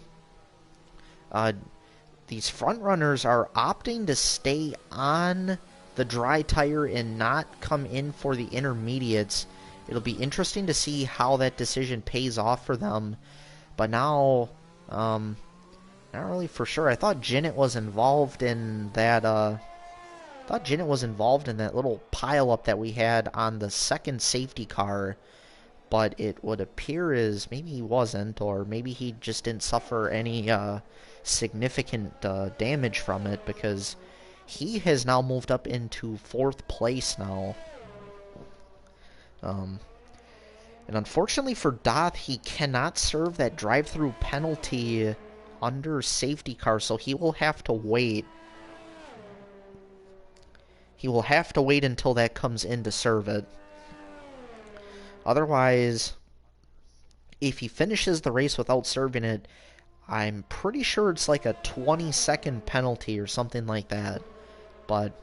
these front runners are opting to stay on the dry tire and not come in for the intermediates. It'll be interesting to see how that decision pays off for them. But now, not really for sure. I thought Jinnit was involved in that. Little pile-up that we had on the second safety car. But it would appear as maybe he wasn't, or maybe he just didn't suffer any significant damage from it, because he has now moved up into 4th place now. And unfortunately for Doth, he cannot serve that drive-through penalty under safety car, so he will have to wait. He will have to wait until that comes in to serve it. Otherwise, if he finishes the race without serving it, I'm pretty sure it's like a 20-second penalty or something like that. But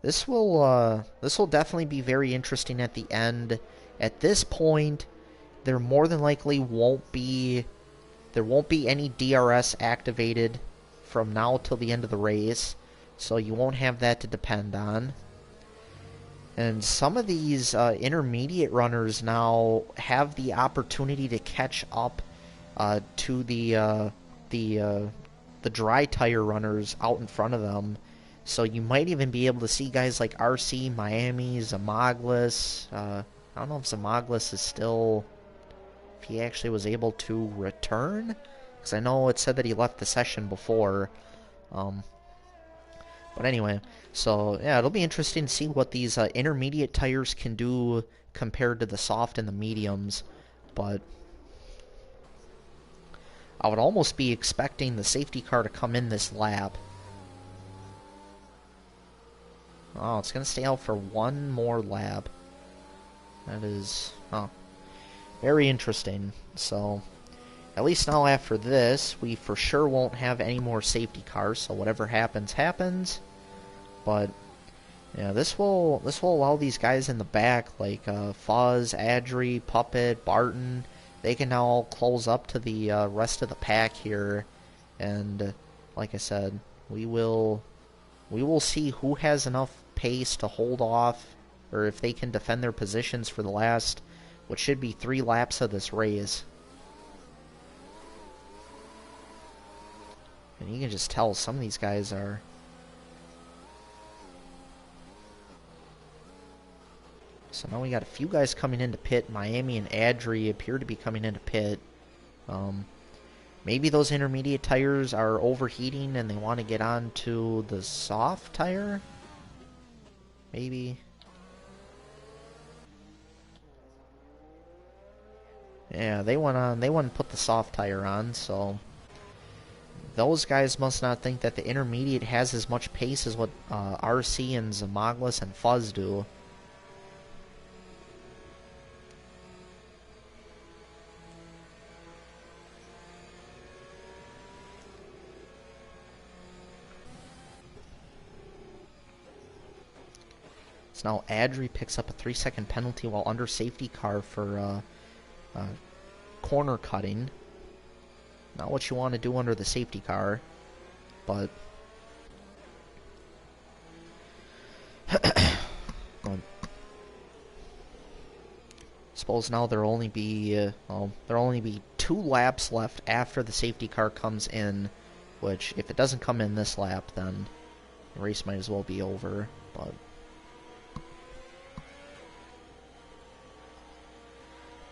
this will definitely be very interesting at the end. At this point, there more than likely won't be any DRS activated from now till the end of the race, so you won't have that to depend on. And some of these intermediate runners now have the opportunity to catch up to the dry tire runners out in front of them. So you might even be able to see guys like RC, Miami, Zamaglis. I don't know if Zamaglis is still, if he actually was able to return, because I know it said that he left the session before. But anyway, so yeah, it'll be interesting to see what these intermediate tires can do compared to the soft and the mediums. But I would almost be expecting the safety car to come in this lap. Oh, it's going to stay out for one more lap. That is, oh, very interesting. So, at least now after this, we for sure won't have any more safety cars, so whatever happens, happens. But, yeah, this will allow these guys in the back, like Fuzz, Adri, Puppet, Barton, they can now close up to the rest of the pack here. And, like I said, we will see who has enough pace to hold off, or if they can defend their positions for the last, what should be 3 laps of this race. And you can just tell some of these guys are... So now we got a few guys coming into pit. Miami and Adri appear to be coming into pit. Maybe those intermediate tires are overheating and they want to get onto the soft tire? Maybe. Yeah, they went to put the soft tire on, so those guys must not think that the intermediate has as much pace as what RC and Zamaglis and Fuzz do. So now Adri picks up a 3-second penalty while under safety car for corner cutting. Not what you want to do under the safety car, but suppose now there'll only be 2 laps left after the safety car comes in, which if it doesn't come in this lap, then the race might as well be over. But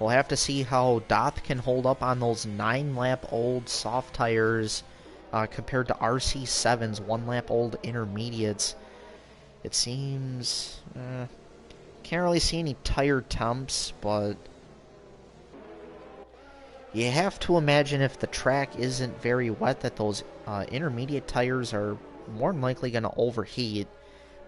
we'll have to see how Doth can hold up on those 9-lap-old soft tires compared to RC7's 1-lap-old intermediates. It seems... can't really see any tire temps, but you have to imagine if the track isn't very wet that those intermediate tires are more than likely going to overheat,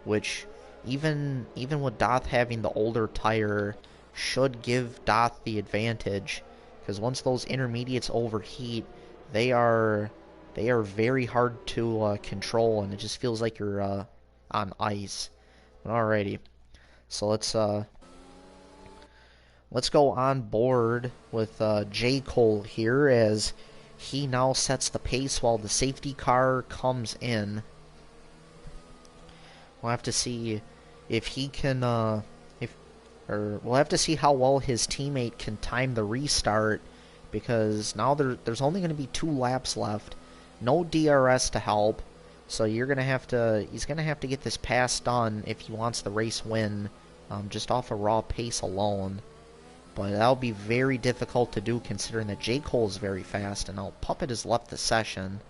which even with Doth having the older tire should give Doth the advantage, because once those intermediates overheat, they are very hard to control, and it just feels like you're on ice. Alrighty, so let's go on board with J. Cole here, as he now sets the pace while the safety car comes in. We'll have to see if he can we'll have to see how well his teammate can time the restart, because now there's only going to be 2 laps left. No DRS to help, so he's going to have to get this pass done if he wants the race win, just off of raw pace alone. But that'll be very difficult to do considering that J. Cole is very fast, and now Puppet has left the session.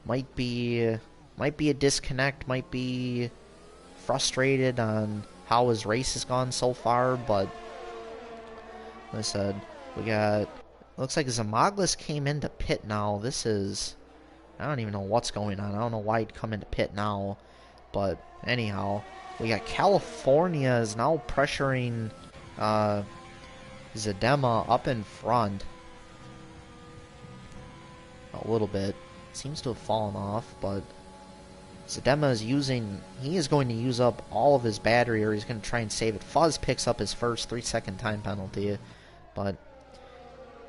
Might be a disconnect, might be frustrated on how his race has gone so far, but like I said, looks like Zamaglis came into pit now. I don't even know what's going on. I don't know why he'd come into pit now, but anyhow, we got California is now pressuring Zedema up in front a little bit. Seems to have fallen off, but Zedema is going to use up all of his battery, or he's going to try and save it. Fuzz picks up his first 3-second time penalty, but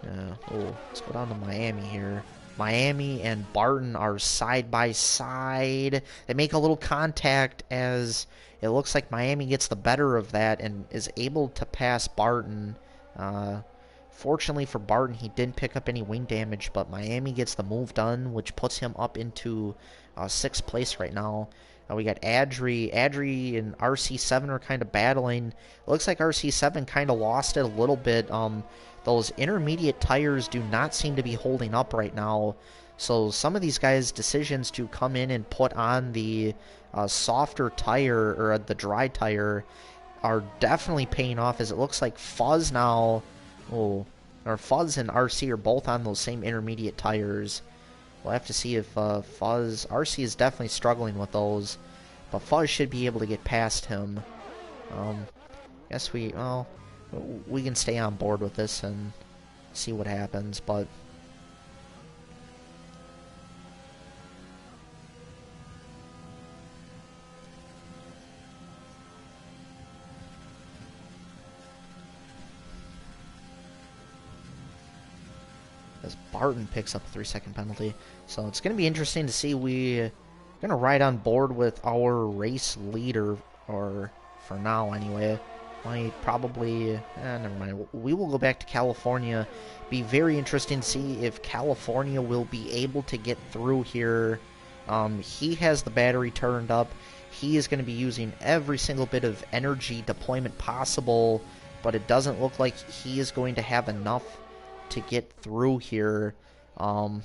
let's go down to Miami here. Miami and Barton are side by side. They make a little contact as it looks like Miami gets the better of that and is able to pass Barton. Fortunately for Barton, he didn't pick up any wing damage, but Miami gets the move done, which puts him up into 6th place right now. We got Adri. Adri and RC7 are kind of battling. It looks like RC7 kind of lost it a little bit. Those intermediate tires do not seem to be holding up right now. So some of these guys' decisions to come in and put on the softer tire, or the dry tire, are definitely paying off, as it looks like Fuzz now... or Fuzz and RC are both on those same intermediate tires. We'll have to see if Fuzz... RC is definitely struggling with those, but Fuzz should be able to get past him. Guess we... Well, we can stay on board with this and see what happens, but... as Barton picks up a 3-second penalty. So it's going to be interesting to see. We're going to ride on board with our race leader, or for now anyway. Might probably... never mind. We will go back to California. Be very interesting to see if California will be able to get through here. He has the battery turned up. He is going to be using every single bit of energy deployment possible, but it doesn't look like he is going to have enough to get through here right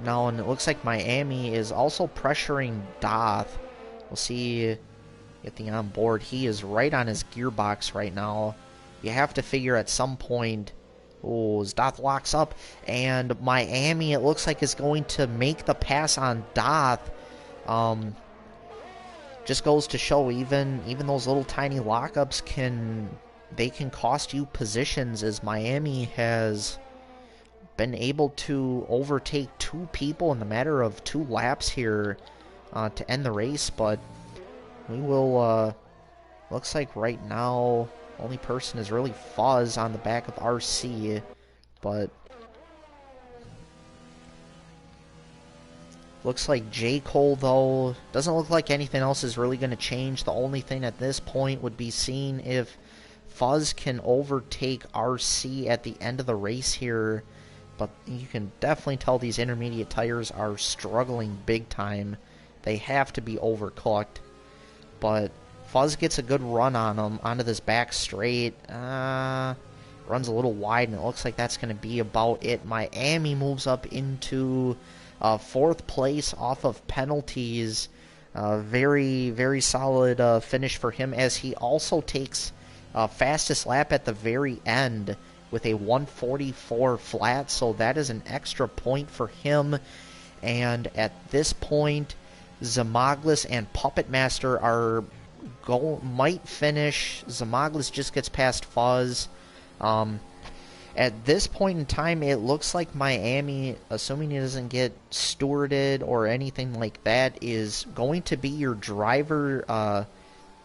now. And it looks like Miami is also pressuring Doth. We'll see, get the on board. He is right on his gearbox right now. You have to figure at some point... Oh, as Doth locks up, and Miami, it looks like, is going to make the pass on Doth. Just goes to show, even those little tiny lockups can cost you positions, as Miami has been able to overtake 2 people in the matter of 2 laps here to end the race. But we will, looks like right now, only person is really Fuzz on the back of RC, but looks like J. Cole, though, doesn't look like anything else is really going to change. The only thing at this point would be seeing if Fuzz can overtake RC at the end of the race here, but you can definitely tell these intermediate tires are struggling big time. They have to be overcooked, but Fuzz gets a good run on him onto this back straight. Runs a little wide, and it looks like that's going to be about it. Miami moves up into 4th place off of penalties. Very, very solid finish for him, as he also takes fastest lap at the very end with a 1:44 flat, so that is an extra point for him. And at this point, Zamaglis and Puppet Master might finish. Zamaglis just gets past Fuzz. At this point in time, it looks like Miami, assuming he doesn't get stewarded or anything like that, is going to be your driver,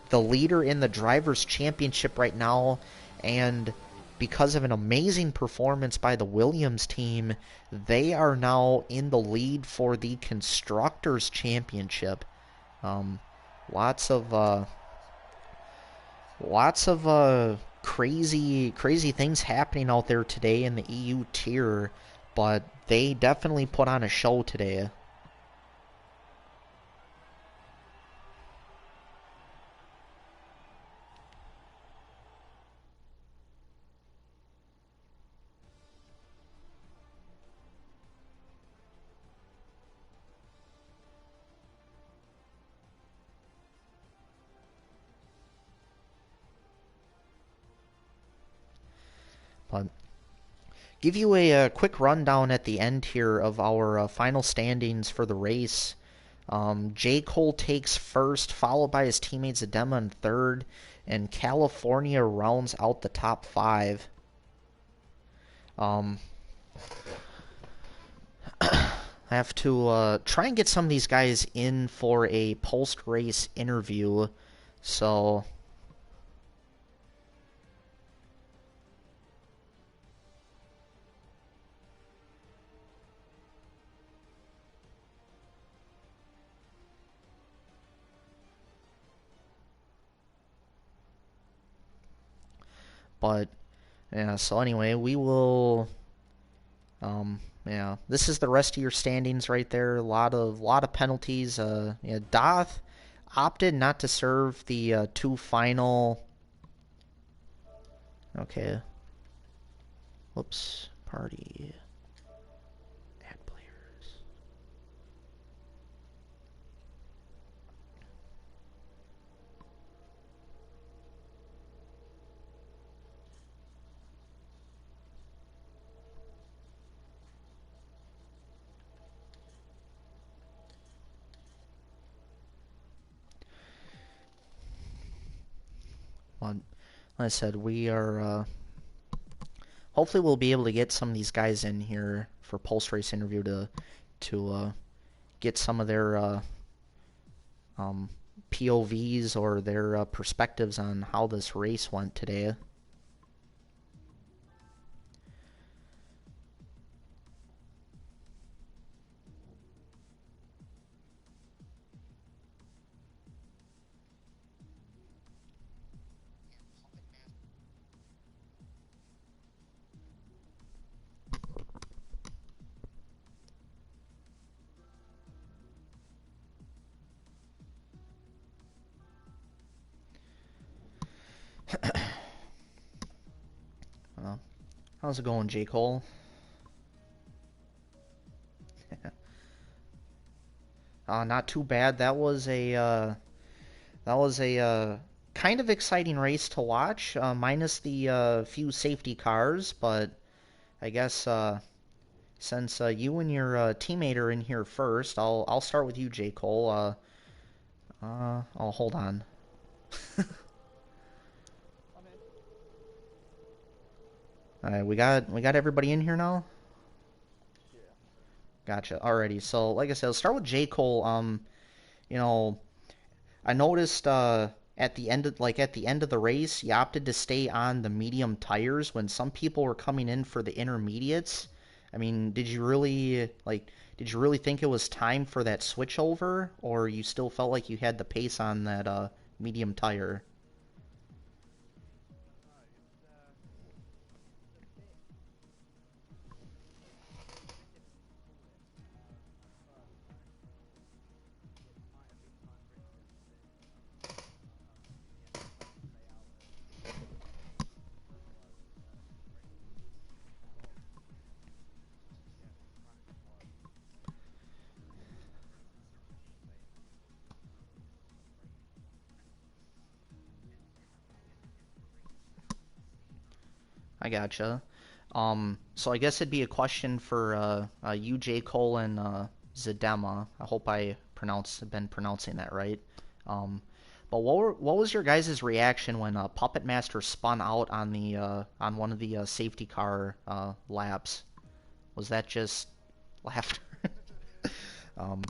the leader in the Drivers' Championship right now. And because of an amazing performance by the Williams team, they are now in the lead for the Constructors' Championship. Lots of crazy things happening out there today in the EU tier, but they definitely put on a show today. But give you a quick rundown at the end here of our final standings for the race. J. Cole takes first, followed by his teammates Adema in third, and California rounds out the top 5. I have to try and get some of these guys in for a post-race interview, so... But, yeah, so anyway, we will, yeah, this is the rest of your standings right there. A lot of penalties. Yeah, Doth opted not to serve the 2 final, okay, whoops, party, add players. like I said, we are hopefully we'll be able to get some of these guys in here for post race interview to get some of their um, POVs or their perspectives on how this race went today. How's it going, J. Cole? Not too bad. That was a kind of exciting race to watch, minus the few safety cars. But I guess since you and your teammate are in here first, I'll start with you, J. Cole. Oh, hold on. All right, we got everybody in here now. Gotcha. Alrighty. So, like I said, let's start with J. Cole. You know, I noticed at the end of the race, you opted to stay on the medium tires when some people were coming in for the intermediates. I mean, did you really think it was time for that switch over, or you still felt like you had the pace on that medium tire? I gotcha. So I guess it'd be a question for you, J. Cole, and Zedema. I hope been pronouncing that right. Um, but what was your guys' reaction when Puppet Master spun out on the on one of the safety car laps? Was that just laughter? um,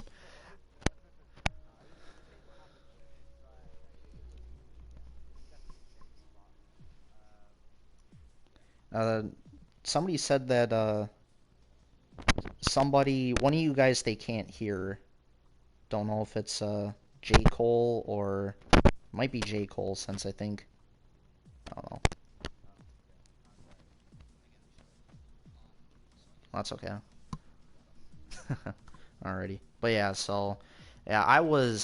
uh, Somebody said that one of you guys they can't hear. Don't know if it's J. Cole or might be J. Cole since I don't know. That's okay. Alrighty. But yeah, so yeah, I was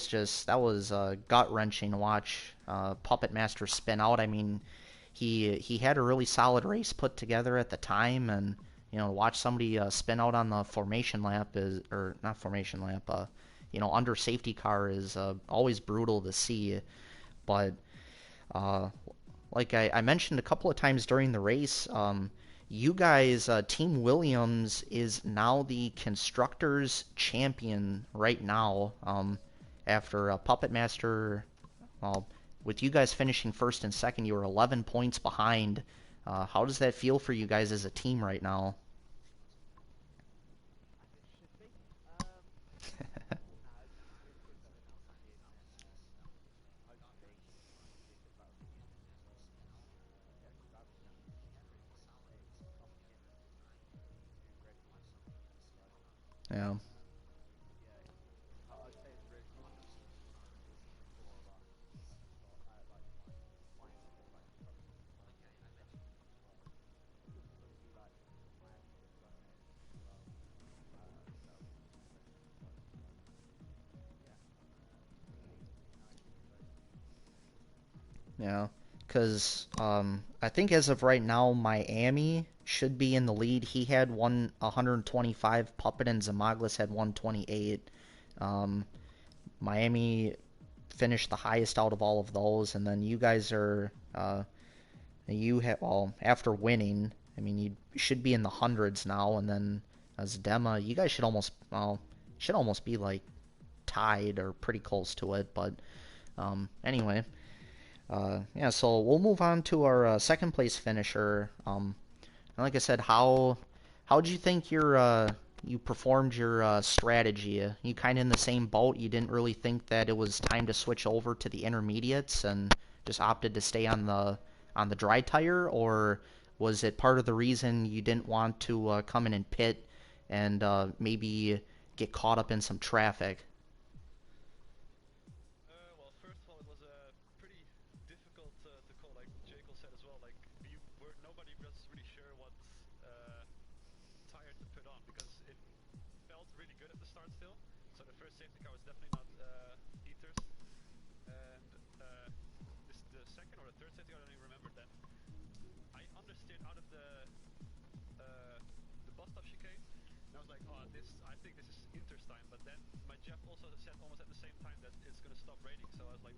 just that was gut wrenching to watch Puppet Master spin out. I mean, he had a really solid race put together at the time, and watch somebody spin out on the formation lap is or not formation lap, under safety car is always brutal to see. But uh, like I mentioned a couple of times during the race, you guys, Team Williams is now the constructors champion right now. After Puppet Master, well, with you guys finishing first and second, you were 11 points behind. How does that feel for you guys as a team right now? Yeah. Yeah, because I think as of right now, Miami should be in the lead. He had 125. Puppet and Zamaglis had 128. Um, Miami finished the highest out of all of those, and then you guys are you have well after winning. I mean, you should be in the hundreds now, and then as Dema, you guys should almost be like tied or pretty close to it. But anyway. Yeah, so we'll move on to our second place finisher. And like I said, how did you think you performed your strategy? You kind of in the same boat. You didn't really think that it was time to switch over to the intermediates and just opted to stay on the dry tire, or was it part of the reason you didn't want to come in and pit and maybe get caught up in some traffic? Well, first of all, it was pretty difficult to call. Like Jekyll said as well. Like nobody was really sure what uh, tire to put on because it felt really good at the start still. So the first safety car was definitely not heaters, and the second or the third safety car, I don't even remember. Then I understeered out of uh, the bus stop chicane, and I was like, oh, I think this is Inter's time. But then my Jeff also said almost at the same time that it's gonna stop raining. So I was like,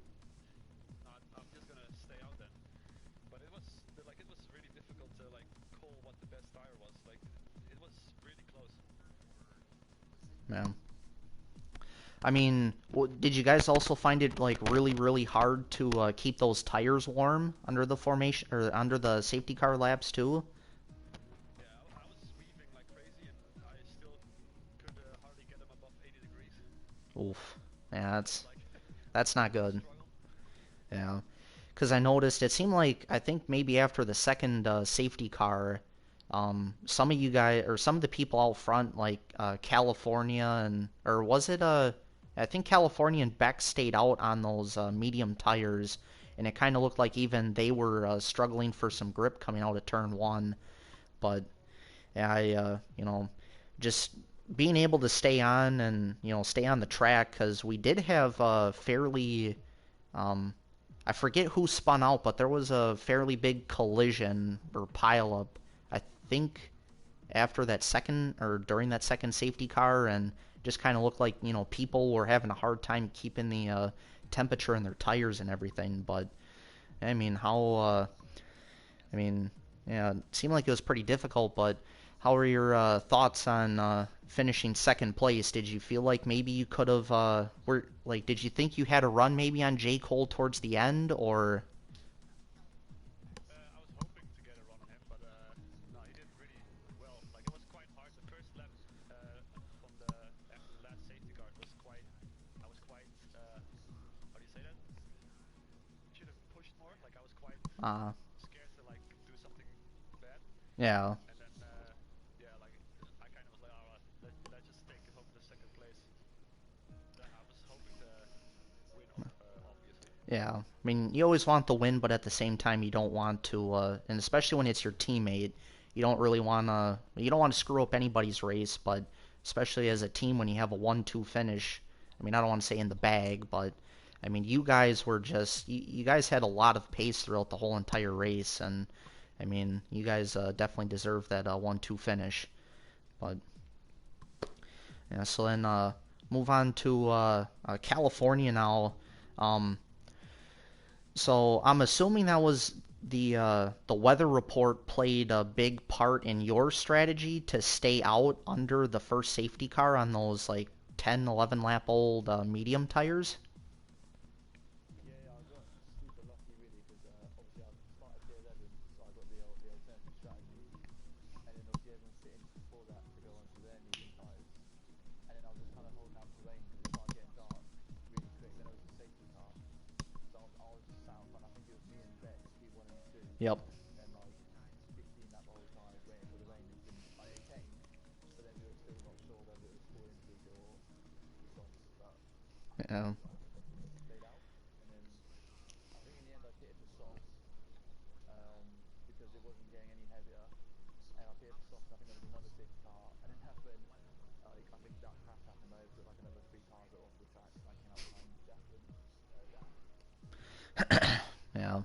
no, I'm just gonna stay out then. But it was really difficult to like call what the best tire was. Like it was really close. Yeah. I mean, did you guys also find it like really hard to keep those tires warm under the formation or under the safety car laps too? Yeah, I was weaving like crazy, and I still could hardly get them above 80 degrees. Oof. Yeah, So it's like that's not it was a good. struggle. Yeah, because I noticed it seemed like I think maybe after the second safety car, some of you guys or some of the people out front, like California and or was it I think California and Beck stayed out on those medium tires, and it kind of looked like even they were struggling for some grip coming out of turn one. But yeah, just being able to stay on and stay on the track because we did have fairly um, I forget who spun out, but there was a fairly big collision or pileup. I think after that second or during that second safety car, and just kind of looked like people were having a hard time keeping the temperature in their tires and everything. But I mean, I mean, yeah, it seemed like it was pretty difficult. But how were your thoughts on finishing second place? Did you feel like maybe you could have did you think you had a run maybe on J. Cole towards the end, or I was hoping to get a run on him, but no, he did really well. Like it was quite hard. The first lap from the after the last safety car was quite. I was quite. How do you say that? Should have pushed more. Like I was quite uh, scared to like do something bad. yeah, And then yeah, like I kind of was like, oh, well, let's just take it home with the second place. I was hoping to win, obviously. yeah. I mean, you always want the win, but at the same time, you don't want to, and especially when it's your teammate, you don't really want to. You don't want to screw up anybody's race, but especially as a team when you have a 1-2 finish. I mean, I don't want to say in the bag, but I mean, you guys were just you guys had a lot of pace throughout the whole entire race, and I mean, you guys definitely deserve that 1-2 finish. But yeah, so then move on to California now. Um, So I'm assuming that was the weather report played a big part in your strategy to stay out under the first safety car on those like 10, 11 lap old medium tires. Yeah, yeah, I got super lucky really because obviously I started P11, so I got the alternative strategy, and then obviously everyone's sitting before that to go onto their medium tyres, and then I was just kind of holding out for rain because it started getting dark really quick. Then it was a safety car, so I was just sat in front. I think it was me and Bex, P1 and 2, Yep. and like 15 lap the whole time waiting for the rain. And like it came, but then we were still not sure whether it was full intake or the softs. But Yeah. I stayed out, and then I think in the end I pitted for softs because it wasn't getting any heavier, and I pitted for softs. I think there was another safety car, and then that's when like I think that crash happened. I took like another three cars off the track, and I came out behind Jeff and Dan. Yeah.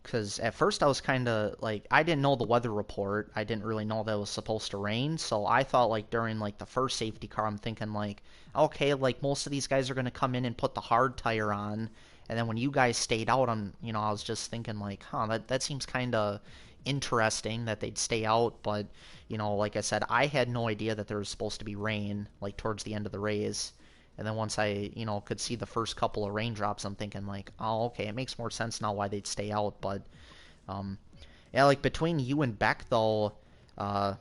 Because at first I was kind of like I didn't know the weather report. I didn't really know that it was supposed to rain, so I thought like during like the first safety car, I'm thinking like, okay, like most of these guys are gonna come in and put the hard tire on, and then when you guys stayed out, I was just thinking like, huh, that seems kind of interesting that they'd stay out, but like I said, I had no idea that there was supposed to be rain like towards the end of the race, And then once I, could see the first couple of raindrops, I'm thinking like, oh, okay, it makes more sense now why they'd stay out. But um, yeah, like between you and Beck though, uh,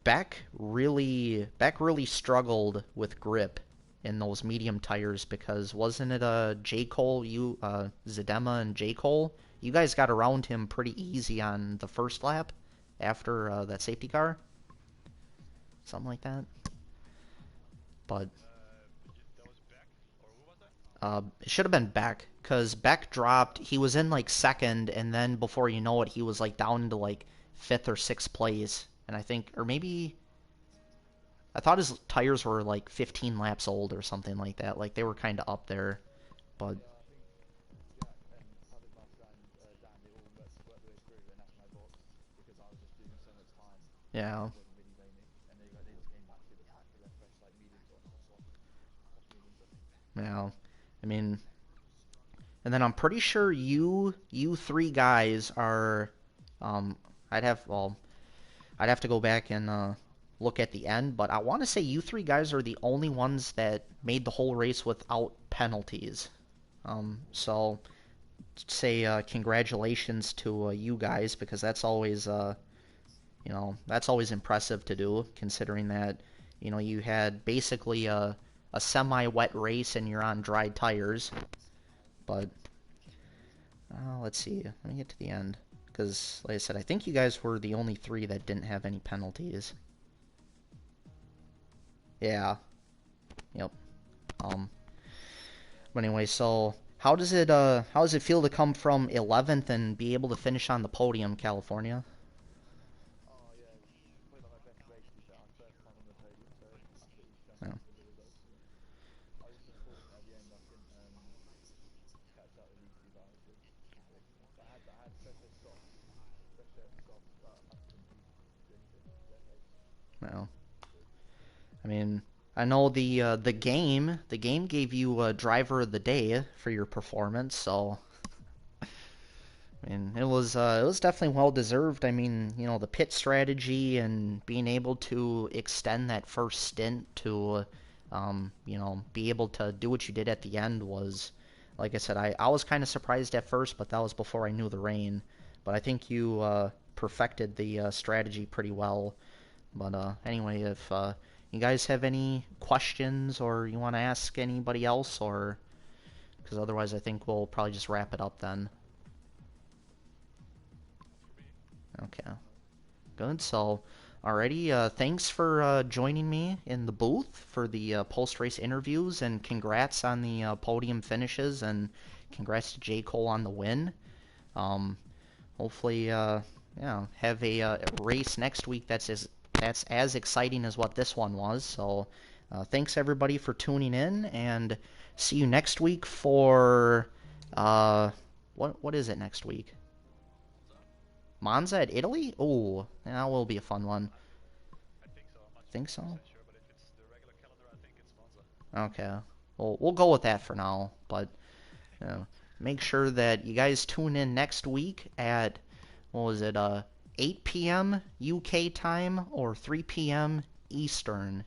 Beck really struggled with grip in those medium tires because wasn't it J Cole, Zedema and J Cole? You guys got around him pretty easy on the first lap after that safety car, something like that. But That was back, or who was that? it should have been Beck because Beck dropped. He was in like second, and then before you know it, he was like down into like fifth or sixth place. And I think, or maybe I thought his tires were like 15 laps old or something like that. Like they were kind of up there, but Yeah, I think Jack and Habermas and Dan, they all worked their way through, and that's my box because I was just doing so much time and yeah, it wasn't really raining, and they just came back to the pack with their fresh like mediums on, soft mediums, I think. yeah. I mean, and then I'm pretty sure you three guys are. Um, I'd have to go back and look at the end, but I want to say you three guys are the only ones that made the whole race without penalties. So say congratulations to you guys because that's always impressive to do considering that you had basically a semi-wet race and you're on dry tires. But let's see. Let me get to the end because, like I said, I think you guys were the only three that didn't have any penalties. Yeah. Yep. Um. But anyway, so how does it feel to come from 11th and be able to finish on the podium, California? Oh yeah, it was probably like my best race to be fair. First time on the podium, so absolutely Yeah. shattered with the results. I was just unfortunate at the end. I couldn't catch up with these two guys, which but I had fresher softs, but I couldn't beat their pace. Well, I mean, I know the game gave you driver of the day for your performance, so I mean, it was definitely well deserved. I mean, the pit strategy and being able to extend that first stint to, be able to do what you did at the end was, like I said, I was kind of surprised at first, but that was before I knew the rain. But I think you perfected the strategy pretty well. But anyway, if you guys have any questions or you want to ask anybody else, or because otherwise I think we'll probably just wrap it up then. Not for me. Okay. Good. So, alrighty. Thanks for joining me in the booth for the post-race interviews, and congrats on the podium finishes, and congrats to J. Cole on the win. Um, hopefully, yeah, have a race next week that's as exciting as what this one was. So, thanks everybody for tuning in, and see you next week for what is it next week? Monza? Monza at Italy? Oh, that will be a fun one. I think so. I'm not Think so? 100% sure, but if it's the regular calendar, I think it's Monza. Okay. Well, we'll go with that for now. But make sure that you guys tune in next week at what was it? 8 p.m. UK time or 3 p.m. Eastern.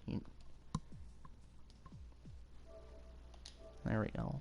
There we go.